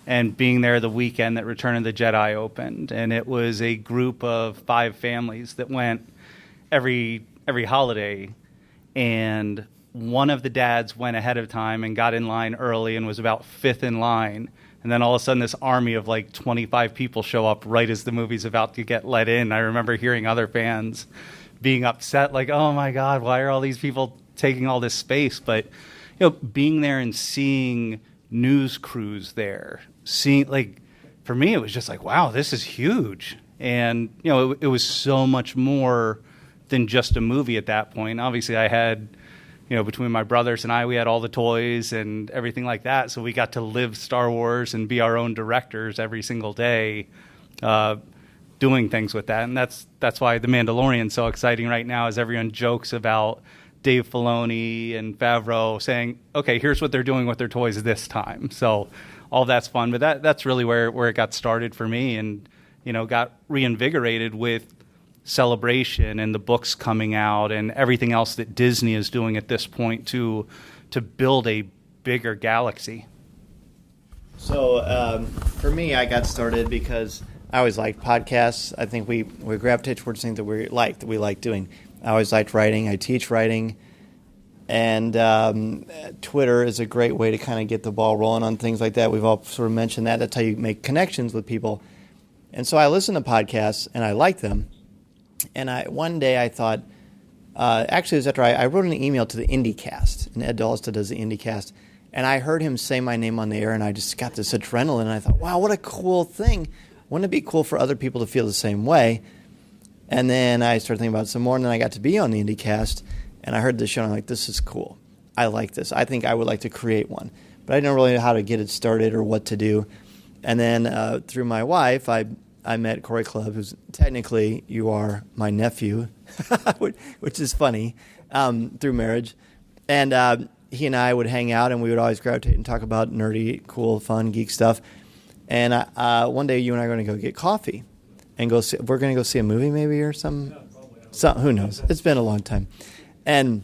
and being there the weekend that Return of the Jedi opened, and it was a group of 5 families that went every holiday, and one of the dads went ahead of time and got in line early and was about 5th in line. And then all of a sudden this army of like 25 people show up right as the movie's about to get let in. I remember hearing other fans being upset, like, oh my God, why are all these people taking all this space? But, being there and seeing news crews there, for me, it was just like, wow, this is huge. And, it was so much more than just a movie at that point. Obviously I had between my brothers and I, we had all the toys and everything like that. So we got to live Star Wars and be our own directors every single day, doing things with that. And that's why The Mandalorian's so exciting right now, as everyone jokes about Dave Filoni and Favreau saying, okay, here's what they're doing with their toys this time. So all that's fun. But that's really where it got started for me, and, got reinvigorated with Celebration and the books coming out and everything else that Disney is doing at this point to build a bigger galaxy. So for me, I got started because I always liked podcasts. I think we gravitate towards things that we like doing. I always liked writing. I teach writing. And Twitter is a great way to kind of get the ball rolling on things like that. We've all sort of mentioned that. That's how you make connections with people. And so I listen to podcasts, and I like them. And one day I thought, actually it was after I wrote an email to the IndieCast, and Ed Dahlstad does the IndieCast, and I heard him say my name on the air, and I just got this adrenaline, and I thought, wow, what a cool thing. Wouldn't it be cool for other people to feel the same way? And then I started thinking about it some more, and then I got to be on the IndieCast, and I heard this show, and I'm like, this is cool. I like this. I think I would like to create one. But I didn't really know how to get it started or what to do. And then through my wife, I met Cory Clubb, who's technically, you are my nephew, which is funny, through marriage. And he and I would hang out, and we would always gravitate and talk about nerdy, cool, fun, geek stuff. And one day you and I are going to go get coffee and we're going to go see a movie maybe or something. Who knows? It's been a long time. And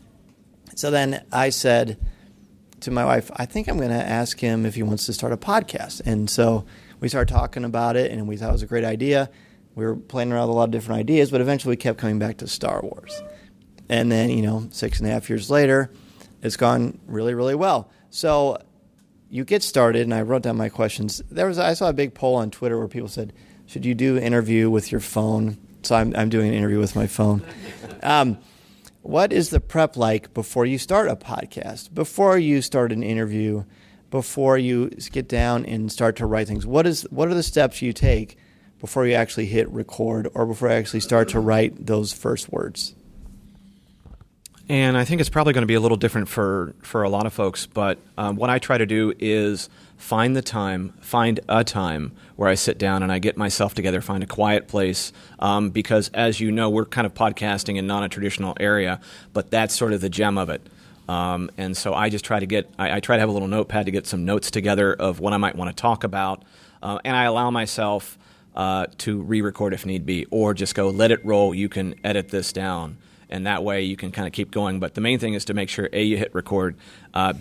so then I said to my wife, I think I'm going to ask him if he wants to start a podcast. And so we started talking about it, and we thought it was a great idea. We were playing around with a lot of different ideas, but eventually we kept coming back to Star Wars. And then, 6.5 years later, it's gone really, really well. So you get started, and I wrote down my questions. I saw a big poll on Twitter where people said, should you do an interview with your phone? So I'm doing an interview with my phone. What is the prep like before you start a podcast, before you start an interview, before you get down and start to write things? What are the steps you take before you actually hit record or before you actually start to write those first words? And I think it's probably going to be a little different for a lot of folks, but what I try to do is find a time where I sit down and I get myself together, find a quiet place, because as you know, we're kind of podcasting in not a traditional area, but that's sort of the gem of it. And so I just try to I try to have a little notepad to get some notes together of what I might want to talk about, and I allow myself to re-record if need be, or just go, let it roll, you can edit this down. And that way you can kind of keep going. But the main thing is to make sure, A, you hit record,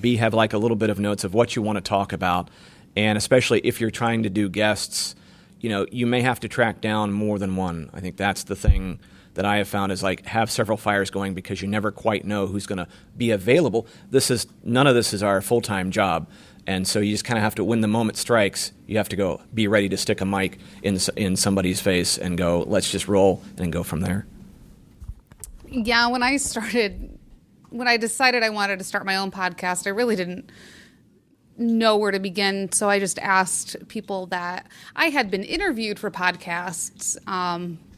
B, have like a little bit of notes of what you want to talk about. And especially if you're trying to do guests, you may have to track down more than one. I think that's the thing that I have found is like have several fires going because you never quite know who's going to be available. None of this is our full-time job. And so you just kind of have to, when the moment strikes, you have to go be ready to stick a mic in somebody's face and go, let's just roll and go from there. Yeah, when I decided I wanted to start my own podcast, I really didn't know where to begin. So I just asked people that I had been interviewed for podcasts,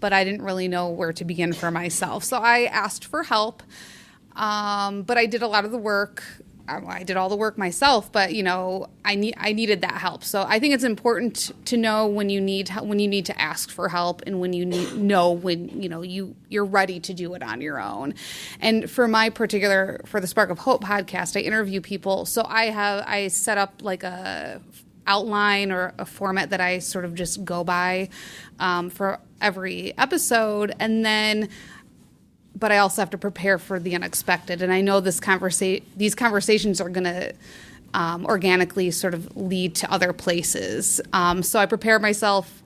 but I didn't really know where to begin for myself. So I asked for help, but I did a lot of the work. I did all the work myself, but I needed that help. So I think it's important to know when you need to ask for help, and when you're ready to do it on your own. And for the Spark of Hope podcast, I interview people. So I set up like a outline or a format that I sort of just go by for every episode, and then. But I also have to prepare for the unexpected. And I know these conversations are going to organically sort of lead to other places. So I prepare myself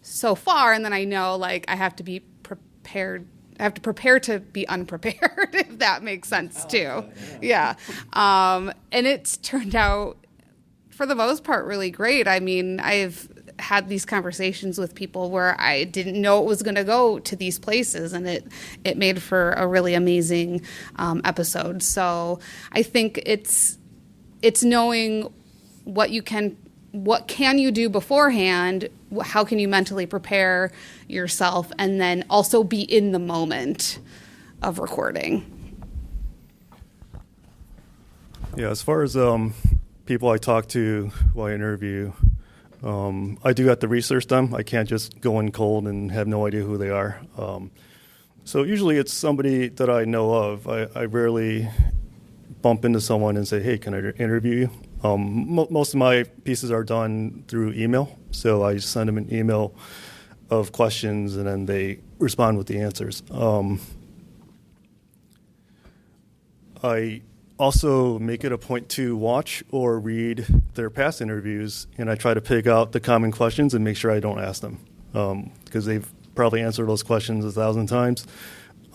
so far, and then I know like I have to be prepared. I have to prepare to be unprepared, if that makes sense too. Yeah. And it's turned out, for the most part, really great. I mean, I've had these conversations with people where I didn't know it was going to go to these places, and it made for a really amazing episode. So I think it's knowing what can you do beforehand, how can you mentally prepare yourself, and then also be in the moment of recording. Yeah, as far as people I talk to who I interview, I do have to research them. I can't just go in cold and have no idea who they are. So usually it's somebody that I know of. I rarely bump into someone and say, hey, can I interview you? Most of my pieces are done through email. So I send them an email of questions and then they respond with the answers. I also make it a point to watch or read their past interviews, and I try to pick out the common questions and make sure I don't ask them because they've probably answered those questions 1,000 times.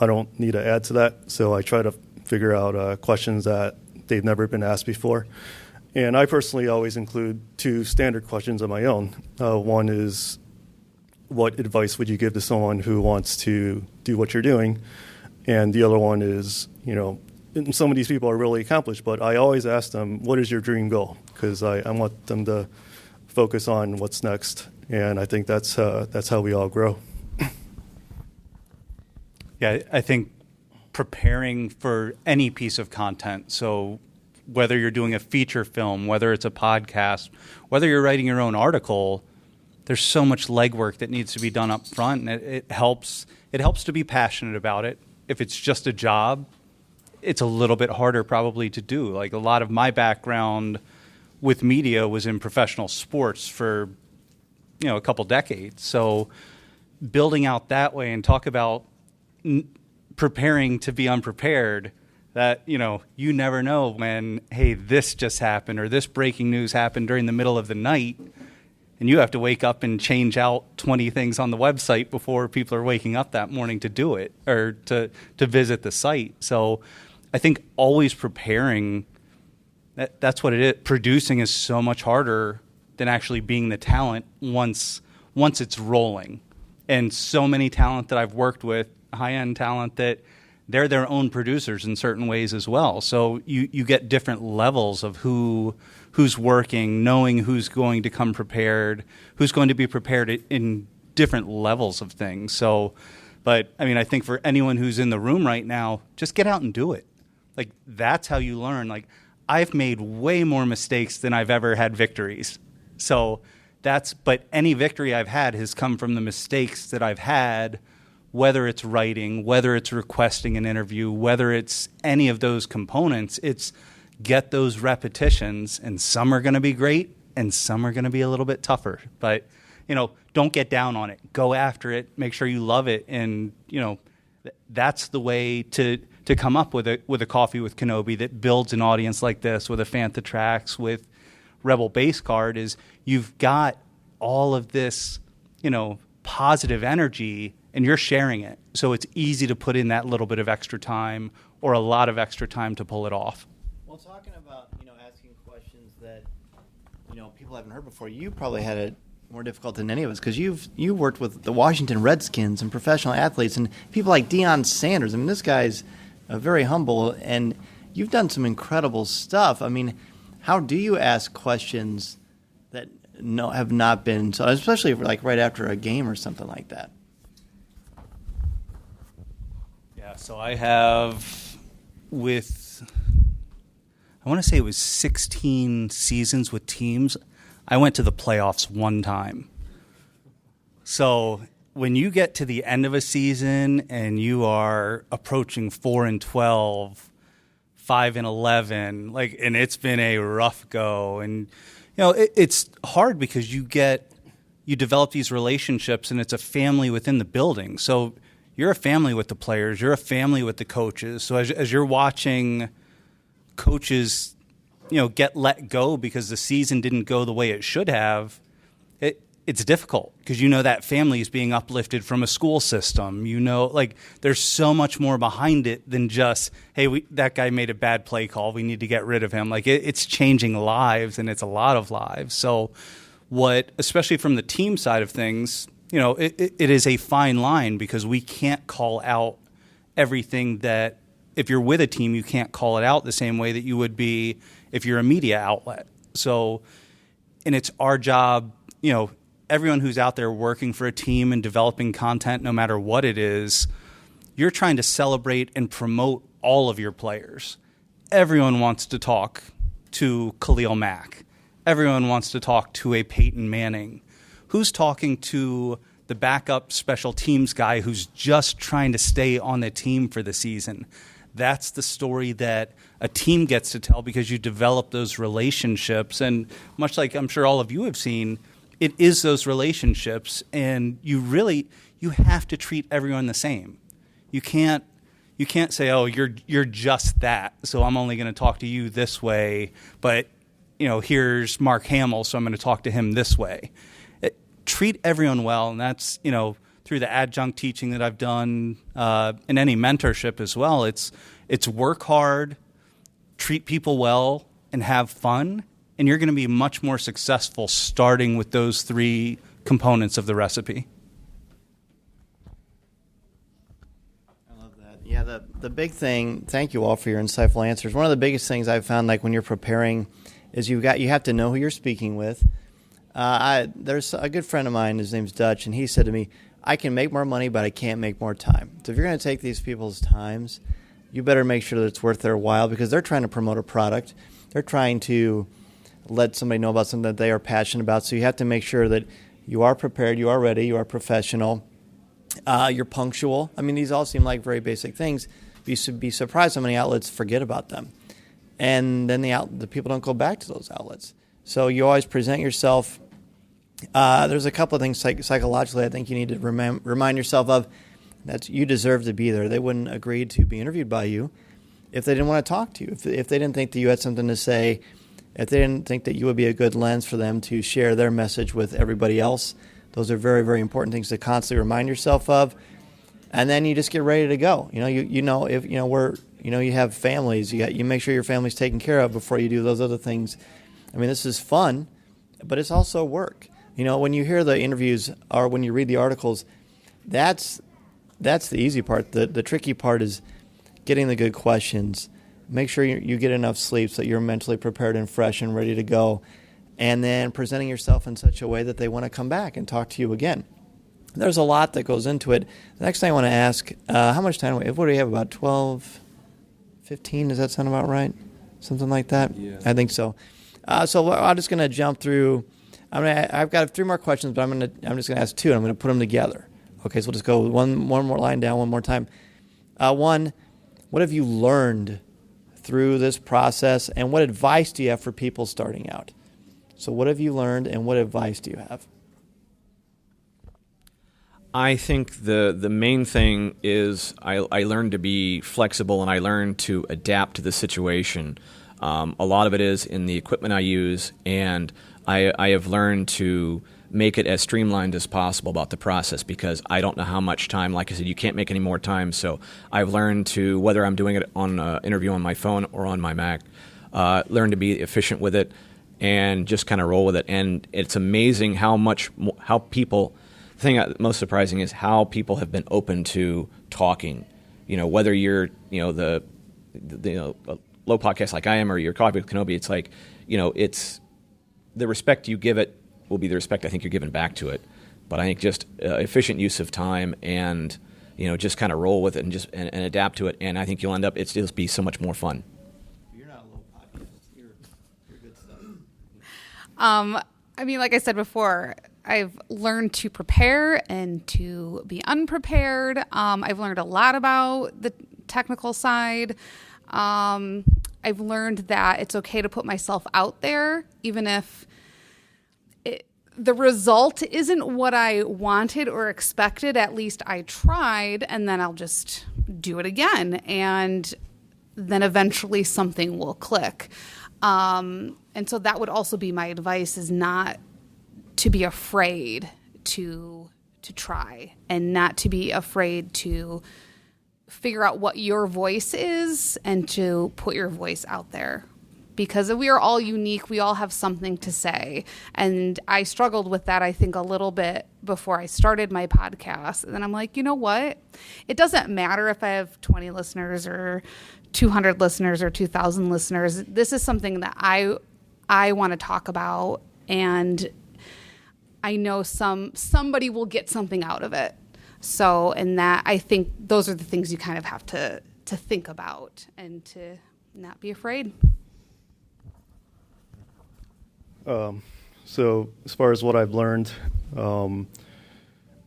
I don't need to add to that, so I try to figure out questions that they've never been asked before. And I personally always include 2 standard questions of my own. One is, what advice would you give to someone who wants to do what you're doing? And the other one is, and some of these people are really accomplished, but I always ask them, what is your dream goal? Because I want them to focus on what's next. And I think that's how we all grow. Yeah, I think preparing for any piece of content, so whether you're doing a feature film, whether it's a podcast, whether you're writing your own article, there's so much legwork that needs to be done up front, and it helps to be passionate about it. If it's just a job, it's a little bit harder probably to do. Like a lot of my background with media was in professional sports for, a couple decades. So building out that way and talk about preparing to be unprepared, that, you never know when, hey, this just happened or this breaking news happened during the middle of the night. And you have to wake up and change out 20 things on the website before people are waking up that morning to do it or to visit the site. So I think always preparing, that's what it is. Producing is so much harder than actually being the talent once it's rolling. And so many talent that I've worked with, high-end talent, that they're their own producers in certain ways as well. So you get different levels of who's working, knowing who's going to come prepared, who's going to be prepared in different levels of things. So, but I mean, I think for anyone who's in the room right now, just get out and do it. Like, that's how you learn. Like, I've made way more mistakes than I've ever had victories. So but any victory I've had has come from the mistakes that I've had, whether it's writing, whether it's requesting an interview, whether it's any of those components. It's get those repetitions, and some are going to be great and some are going to be a little bit tougher. But, don't get down on it. Go after it. Make sure you love it. And, that's the way to come up with a Coffee with Kenobi that builds an audience like this, with a Fantha Tracks, with Rebel Bass Card, is you've got all of this, positive energy, and you're sharing it. So it's easy to put in that little bit of extra time or a lot of extra time to pull it off. Well, talking about, asking questions that, people haven't heard before, you probably had it more difficult than any of us because you worked with the Washington Redskins and professional athletes and people like Deion Sanders. I mean, this guy's very humble, and you've done some incredible stuff. I mean, how do you ask questions that have not been, so especially like right after a game or something like that? Yeah, so I have I want to say it was 16 seasons with teams. I went to the playoffs one time. So when you get to the end of a season and you are approaching 4-12, 5-11, and it's been a rough go, and it's hard because you develop these relationships, and it's a family within the building. So you're a family with the players, you're a family with the coaches. So as you're watching coaches, get let go because the season didn't go the way it should have, it's difficult because that family is being uplifted from a school system. There's so much more behind it than just, hey, that guy made a bad play call, we need to get rid of him. It's changing lives, and it's a lot of lives. So especially from the team side of things, it is a fine line because we can't call out everything that, if you're with a team, you can't call it out the same way that you would be if you're a media outlet. So, and it's our job, everyone who's out there working for a team and developing content, no matter what it is, you're trying to celebrate and promote all of your players. everyone wants to talk to Khalil Mack. Everyone wants to talk to a Peyton Manning. Who's talking to the backup special teams guy who's just trying to stay on the team for the season? That's the story that a team gets to tell because you develop those relationships. And much like I'm sure all of you have seen, it is those relationships. And you have to treat everyone the same. You can't say, oh, you're just that, so I'm only going to talk to you this way, but here's Mark Hamill, so I'm going to talk to him this way. Treat everyone well, and that's through the adjunct teaching that I've done in any mentorship as well. It's work hard, treat people well, and have fun, and you're going to be much more successful starting with those 3 components of the recipe. Yeah, the big thing, thank you all for your insightful answers. One of the biggest things I've found, like when you're preparing, is you have to know who you're speaking with. There's a good friend of mine, his name's Dutch, and he said to me, I can make more money, but I can't make more time. So if you're going to take these people's times, you better make sure that it's worth their while because they're trying to promote a product. They're trying to let somebody know about something that they are passionate about. So you have to make sure that you are prepared, you are ready, you are professional. You're punctual. I mean, these all seem like very basic things. You should be surprised how many outlets forget about them. And then the people don't go back to those outlets. So you always present yourself. There's a couple of things psychologically I think you need to remind yourself of. That you deserve to be there. They wouldn't agree to be interviewed by you if they didn't want to talk to you, if they didn't think that you had something to say, if they didn't think that you would be a good lens for them to share their message with everybody else. Those are very, very important things to constantly remind yourself of, and then you just get ready to go. You have families. You make sure your family's taken care of before you do those other things. I mean, this is fun, but it's also work. When you hear the interviews or when you read the articles, that's the easy part. The tricky part is getting the good questions. Make sure you get enough sleep so that you're mentally prepared and fresh and ready to go. And then presenting yourself in such a way that they want to come back and talk to you again. There's a lot that goes into it. The next thing I want to ask, how much time what do we have, about 12, 15? Does that sound about right? Something like that? Yeah. I think so. So I'm just going to jump through. I've got 3 more questions, but I'm just going to ask 2, and I'm going to put them together. Okay, so we'll just go one more line down, one more time. One, what have you learned through this process, and what advice do you have for people starting out? So what have you learned, and what advice do you have? I think the main thing is I learned to be flexible, and I learned to adapt to the situation. A lot of it is in the equipment I use, and I have learned to make it as streamlined as possible about the process because I don't know how much time. Like I said, you can't make any more time, so I've learned to, whether I'm doing it on an interview on my phone or on my Mac, learn to be efficient with it and just kind of roll with it. And it's amazing how people. The thing that's most surprising is how people have been open to talking. Whether you're the low podcast like I am or you're Coffee with Kenobi, it's like it's the respect you give it will be the respect I think you're giving back to it. But I think just efficient use of time and just kind of roll with it and adapt to it, and I think you'll end up it'll just be so much more fun. You're not a low podcast. You're good stuff. I mean, like I said before, I've learned to prepare and to be unprepared. I've learned a lot about the technical side. I've learned that it's okay to put myself out there, even if the result isn't what I wanted or expected. At least I tried, and then I'll just do it again. And then eventually something will click. And so that would also be my advice, is not to be afraid to try, and not to be afraid to figure out what your voice is and to put your voice out there. Because we are all unique. We all have something to say. And I struggled with that, I think, a little bit before I started my podcast. And then I'm like, you know what? It doesn't matter if I have 20 listeners or 200 listeners or 2,000 listeners. This is something that I want to talk about, and I know somebody will get something out of it. So, and that, I think those are the things you kind of have to think about and to not be afraid. So as far as what I've learned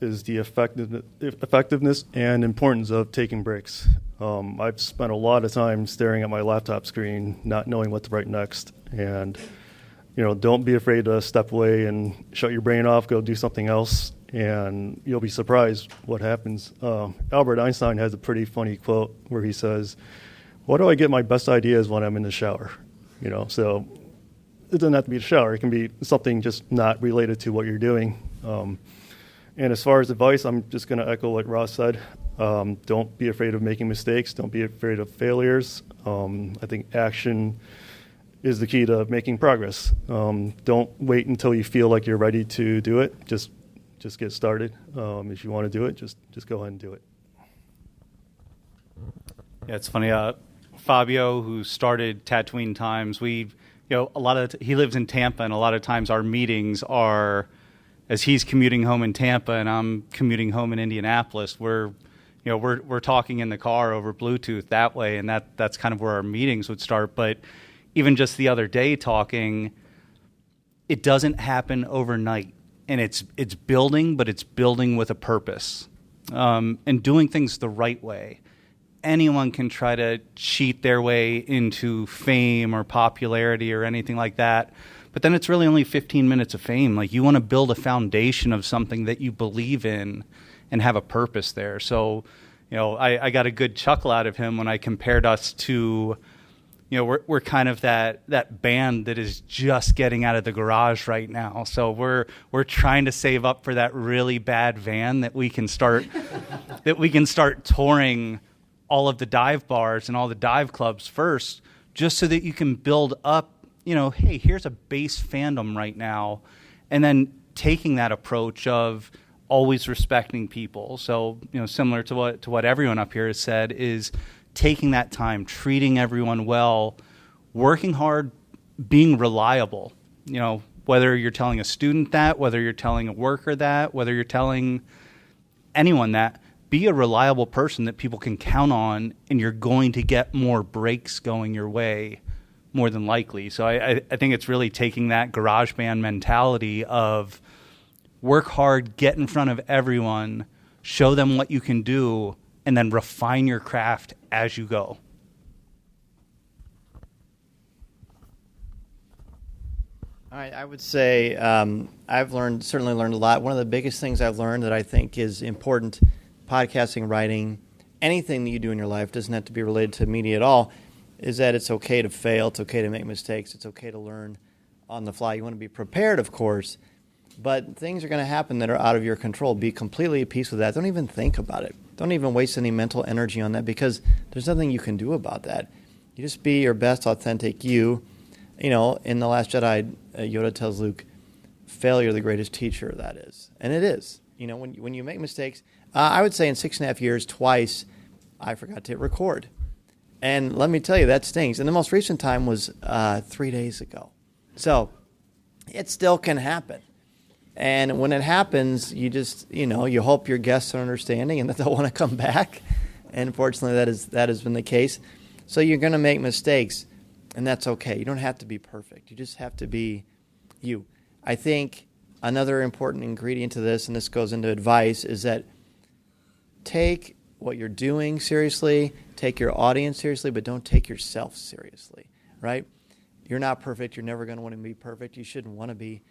is the effectiveness and importance of taking breaks. I've spent a lot of time staring at my laptop screen, not knowing what to write next. And, don't be afraid to step away and shut your brain off, go do something else, and you'll be surprised what happens. Albert Einstein has a pretty funny quote where he says, "Why do I get my best ideas when I'm in the shower?" So it doesn't have to be a shower. It can be something just not related to what you're doing. And as far as advice, I'm just going to echo what Ross said. Don't be afraid of making mistakes. Don't be afraid of failures. I think action is the key to making progress. Don't wait until you feel like you're ready to do it. Just get started. If you want to do it, just go ahead and do it. Yeah, it's funny. Fabio, who started Tatooine Times, he lives in Tampa, and a lot of times our meetings are, as he's commuting home in Tampa and I'm commuting home in Indianapolis, we're talking in the car over Bluetooth that way, and that's kind of where our meetings would start. But even just the other day talking, it doesn't happen overnight, and it's building, but it's building with a purpose, and doing things the right way. Anyone can try to cheat their way into fame or popularity or anything like that. But then it's really only 15 minutes of fame. Like, you want to build a foundation of something that you believe in and have a purpose there. So, I got a good chuckle out of him when I compared us to, we're kind of that band that is just getting out of the garage right now. So we're trying to save up for that really bad van that we can start touring all of the dive bars and all the dive clubs first, just so that you can build up, hey, here's a base fandom right now, and then taking that approach of always respecting people. So, similar to what everyone up here has said, is taking that time, treating everyone well, working hard, being reliable. Whether you're telling a student that, whether you're telling a worker that, whether you're telling anyone that, be a reliable person that people can count on, and you're going to get more breaks going your way more than likely. So I think it's really taking that garage band mentality of work hard, get in front of everyone, show them what you can do, and then refine your craft as you go. All right, I would say I've certainly learned a lot. One of the biggest things I've learned that I think is important, podcasting, writing, anything that you do in your life, doesn't have to be related to media at all, is that it's okay to fail, it's okay to make mistakes, it's okay to learn on the fly. You want to be prepared, of course, but things are going to happen that are out of your control. Be completely at peace with that. Don't even think about it. Don't even waste any mental energy on that, because there's nothing you can do about that. You just be your best authentic you. In The Last Jedi, Yoda tells Luke, failure the greatest teacher that is. And it is. When you make mistakes, I would say in 6.5 years, twice, I forgot to hit record. And let me tell you, that stings. And the most recent time was 3 days ago. So it still can happen. And when it happens, you just, you hope your guests are understanding and that they'll want to come back. And fortunately, that has been the case. So you're going to make mistakes, and that's okay. You don't have to be perfect. You just have to be you. I think another important ingredient to this, and this goes into advice, is that take what you're doing seriously, take your audience seriously, but don't take yourself seriously, right? You're not perfect. You're never going to want to be perfect. You shouldn't want to be.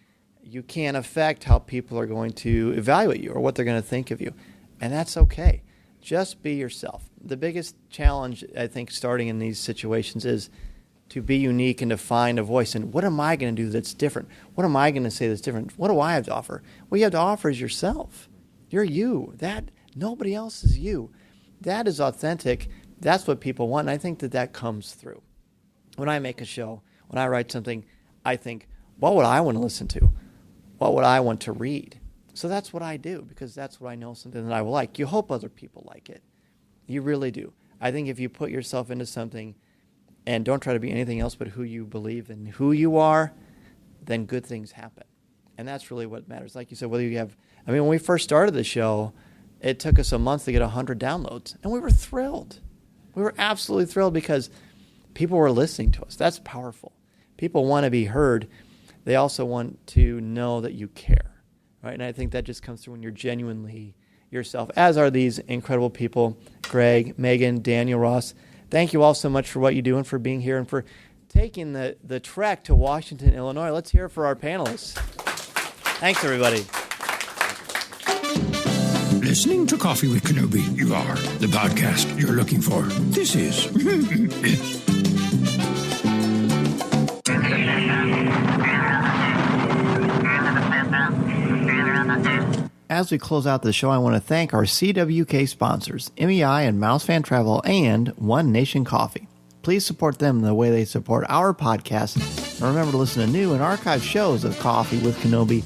You can't affect how people are going to evaluate you or what they're going to think of you, and that's okay. Just be yourself. The biggest challenge, I think, starting in these situations is to be unique and to find a voice. And what am I going to do that's different? What am I going to say that's different? What do I have to offer? What you have to offer is yourself. You're you. Nobody else is you. That is authentic. That's what people want, and I think that comes through. When I make a show, when I write something, I think, what would I want to listen to? What would I want to read? So that's what I do, because that's what I know, something that I will like. You hope other people like it. You really do. I think if you put yourself into something and don't try to be anything else but who you believe and who you are, then good things happen. And that's really what matters. Like you said, when we first started the show, it took us a month to get 100 downloads, and we were thrilled. We were absolutely thrilled, because people were listening to us. That's powerful. People want to be heard. They also want to know that you care, right? And I think that just comes through when you're genuinely yourself, as are these incredible people, Greg, Megan, Daniel, Ross. Thank you all so much for what you do and for being here and for taking the trek to Washington, Illinois. Let's hear it for our panelists. Thanks, everybody. Listening to Coffee with Kenobi, you are the podcast you're looking for. This is... As we close out the show, I want to thank our CWK sponsors, MEI and Mouse Fan Travel, and One Nation Coffee. Please support them the way they support our podcast. And remember to listen to new and archived shows of Coffee with Kenobi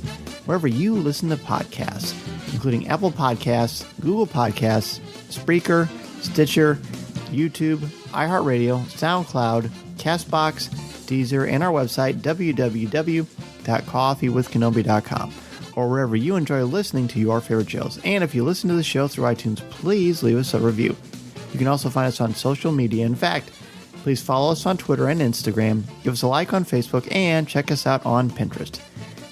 wherever you listen to podcasts, including Apple Podcasts, Google Podcasts, Spreaker, Stitcher, YouTube, iHeartRadio, SoundCloud, CastBox, Deezer, and our website, www.coffeewithkenobi.com, or wherever you enjoy listening to your favorite shows. And if you listen to the show through iTunes, please leave us a review. You can also find us on social media. In fact, please follow us on Twitter and Instagram, give us a like on Facebook, and check us out on Pinterest.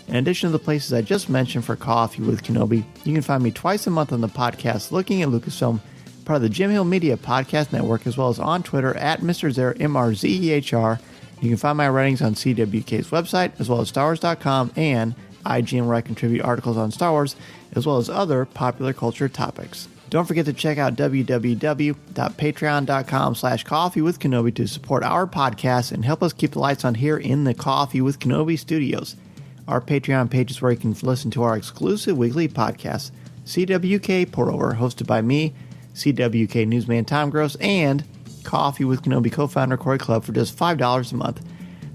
In addition to the places I just mentioned for Coffee with Kenobi, you can find me twice a month on the podcast Looking at Lucasfilm, part of the Jim Hill Media Podcast Network, as well as on Twitter at Mr. Zer, MRZEHR. You can find my writings on CWK's website, as well as StarWars.com and IGN, where I contribute articles on Star Wars, as well as other popular culture topics. Don't forget to check out www.patreon.com/coffeewithkenobi to support our podcast and help us keep the lights on here in the Coffee with Kenobi studios. Our Patreon page is where you can listen to our exclusive weekly podcast, CWK Pour Over, hosted by me, CWK newsman Tom Gross, and Coffee with Kenobi co-founder Cory Clubb for just $5 a month.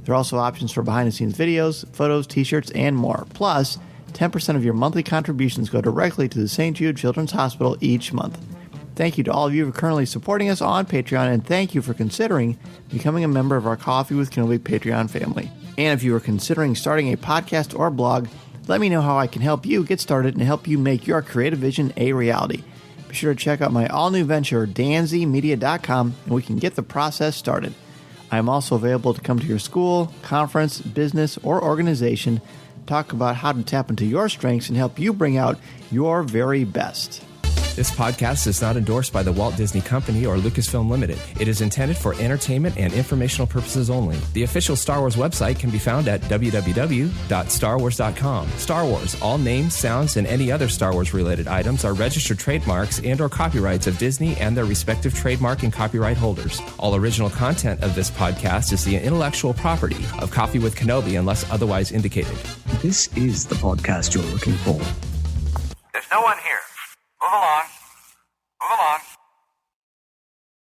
There are also options for behind-the-scenes videos, photos, t-shirts, and more. Plus, 10% of your monthly contributions go directly to the St. Jude Children's Hospital each month. Thank you to all of you for currently supporting us on Patreon, and thank you for considering becoming a member of our Coffee with Kenobi Patreon family. And if you are considering starting a podcast or blog, let me know how I can help you get started and help you make your creative vision a reality. Be sure to check out my all-new venture, danzmedia.com, and we can get the process started. I am also available to come to your school, conference, business, or organization, talk about how to tap into your strengths and help you bring out your very best. This podcast is not endorsed by the Walt Disney Company or Lucasfilm Limited. It is intended for entertainment and informational purposes only. The official Star Wars website can be found at www.starwars.com. Star Wars, all names, sounds, and any other Star Wars-related items are registered trademarks and or copyrights of Disney and their respective trademark and copyright holders. All original content of this podcast is the intellectual property of Coffee with Kenobi unless otherwise indicated. This is the podcast you're looking for. There's no one here. Move along.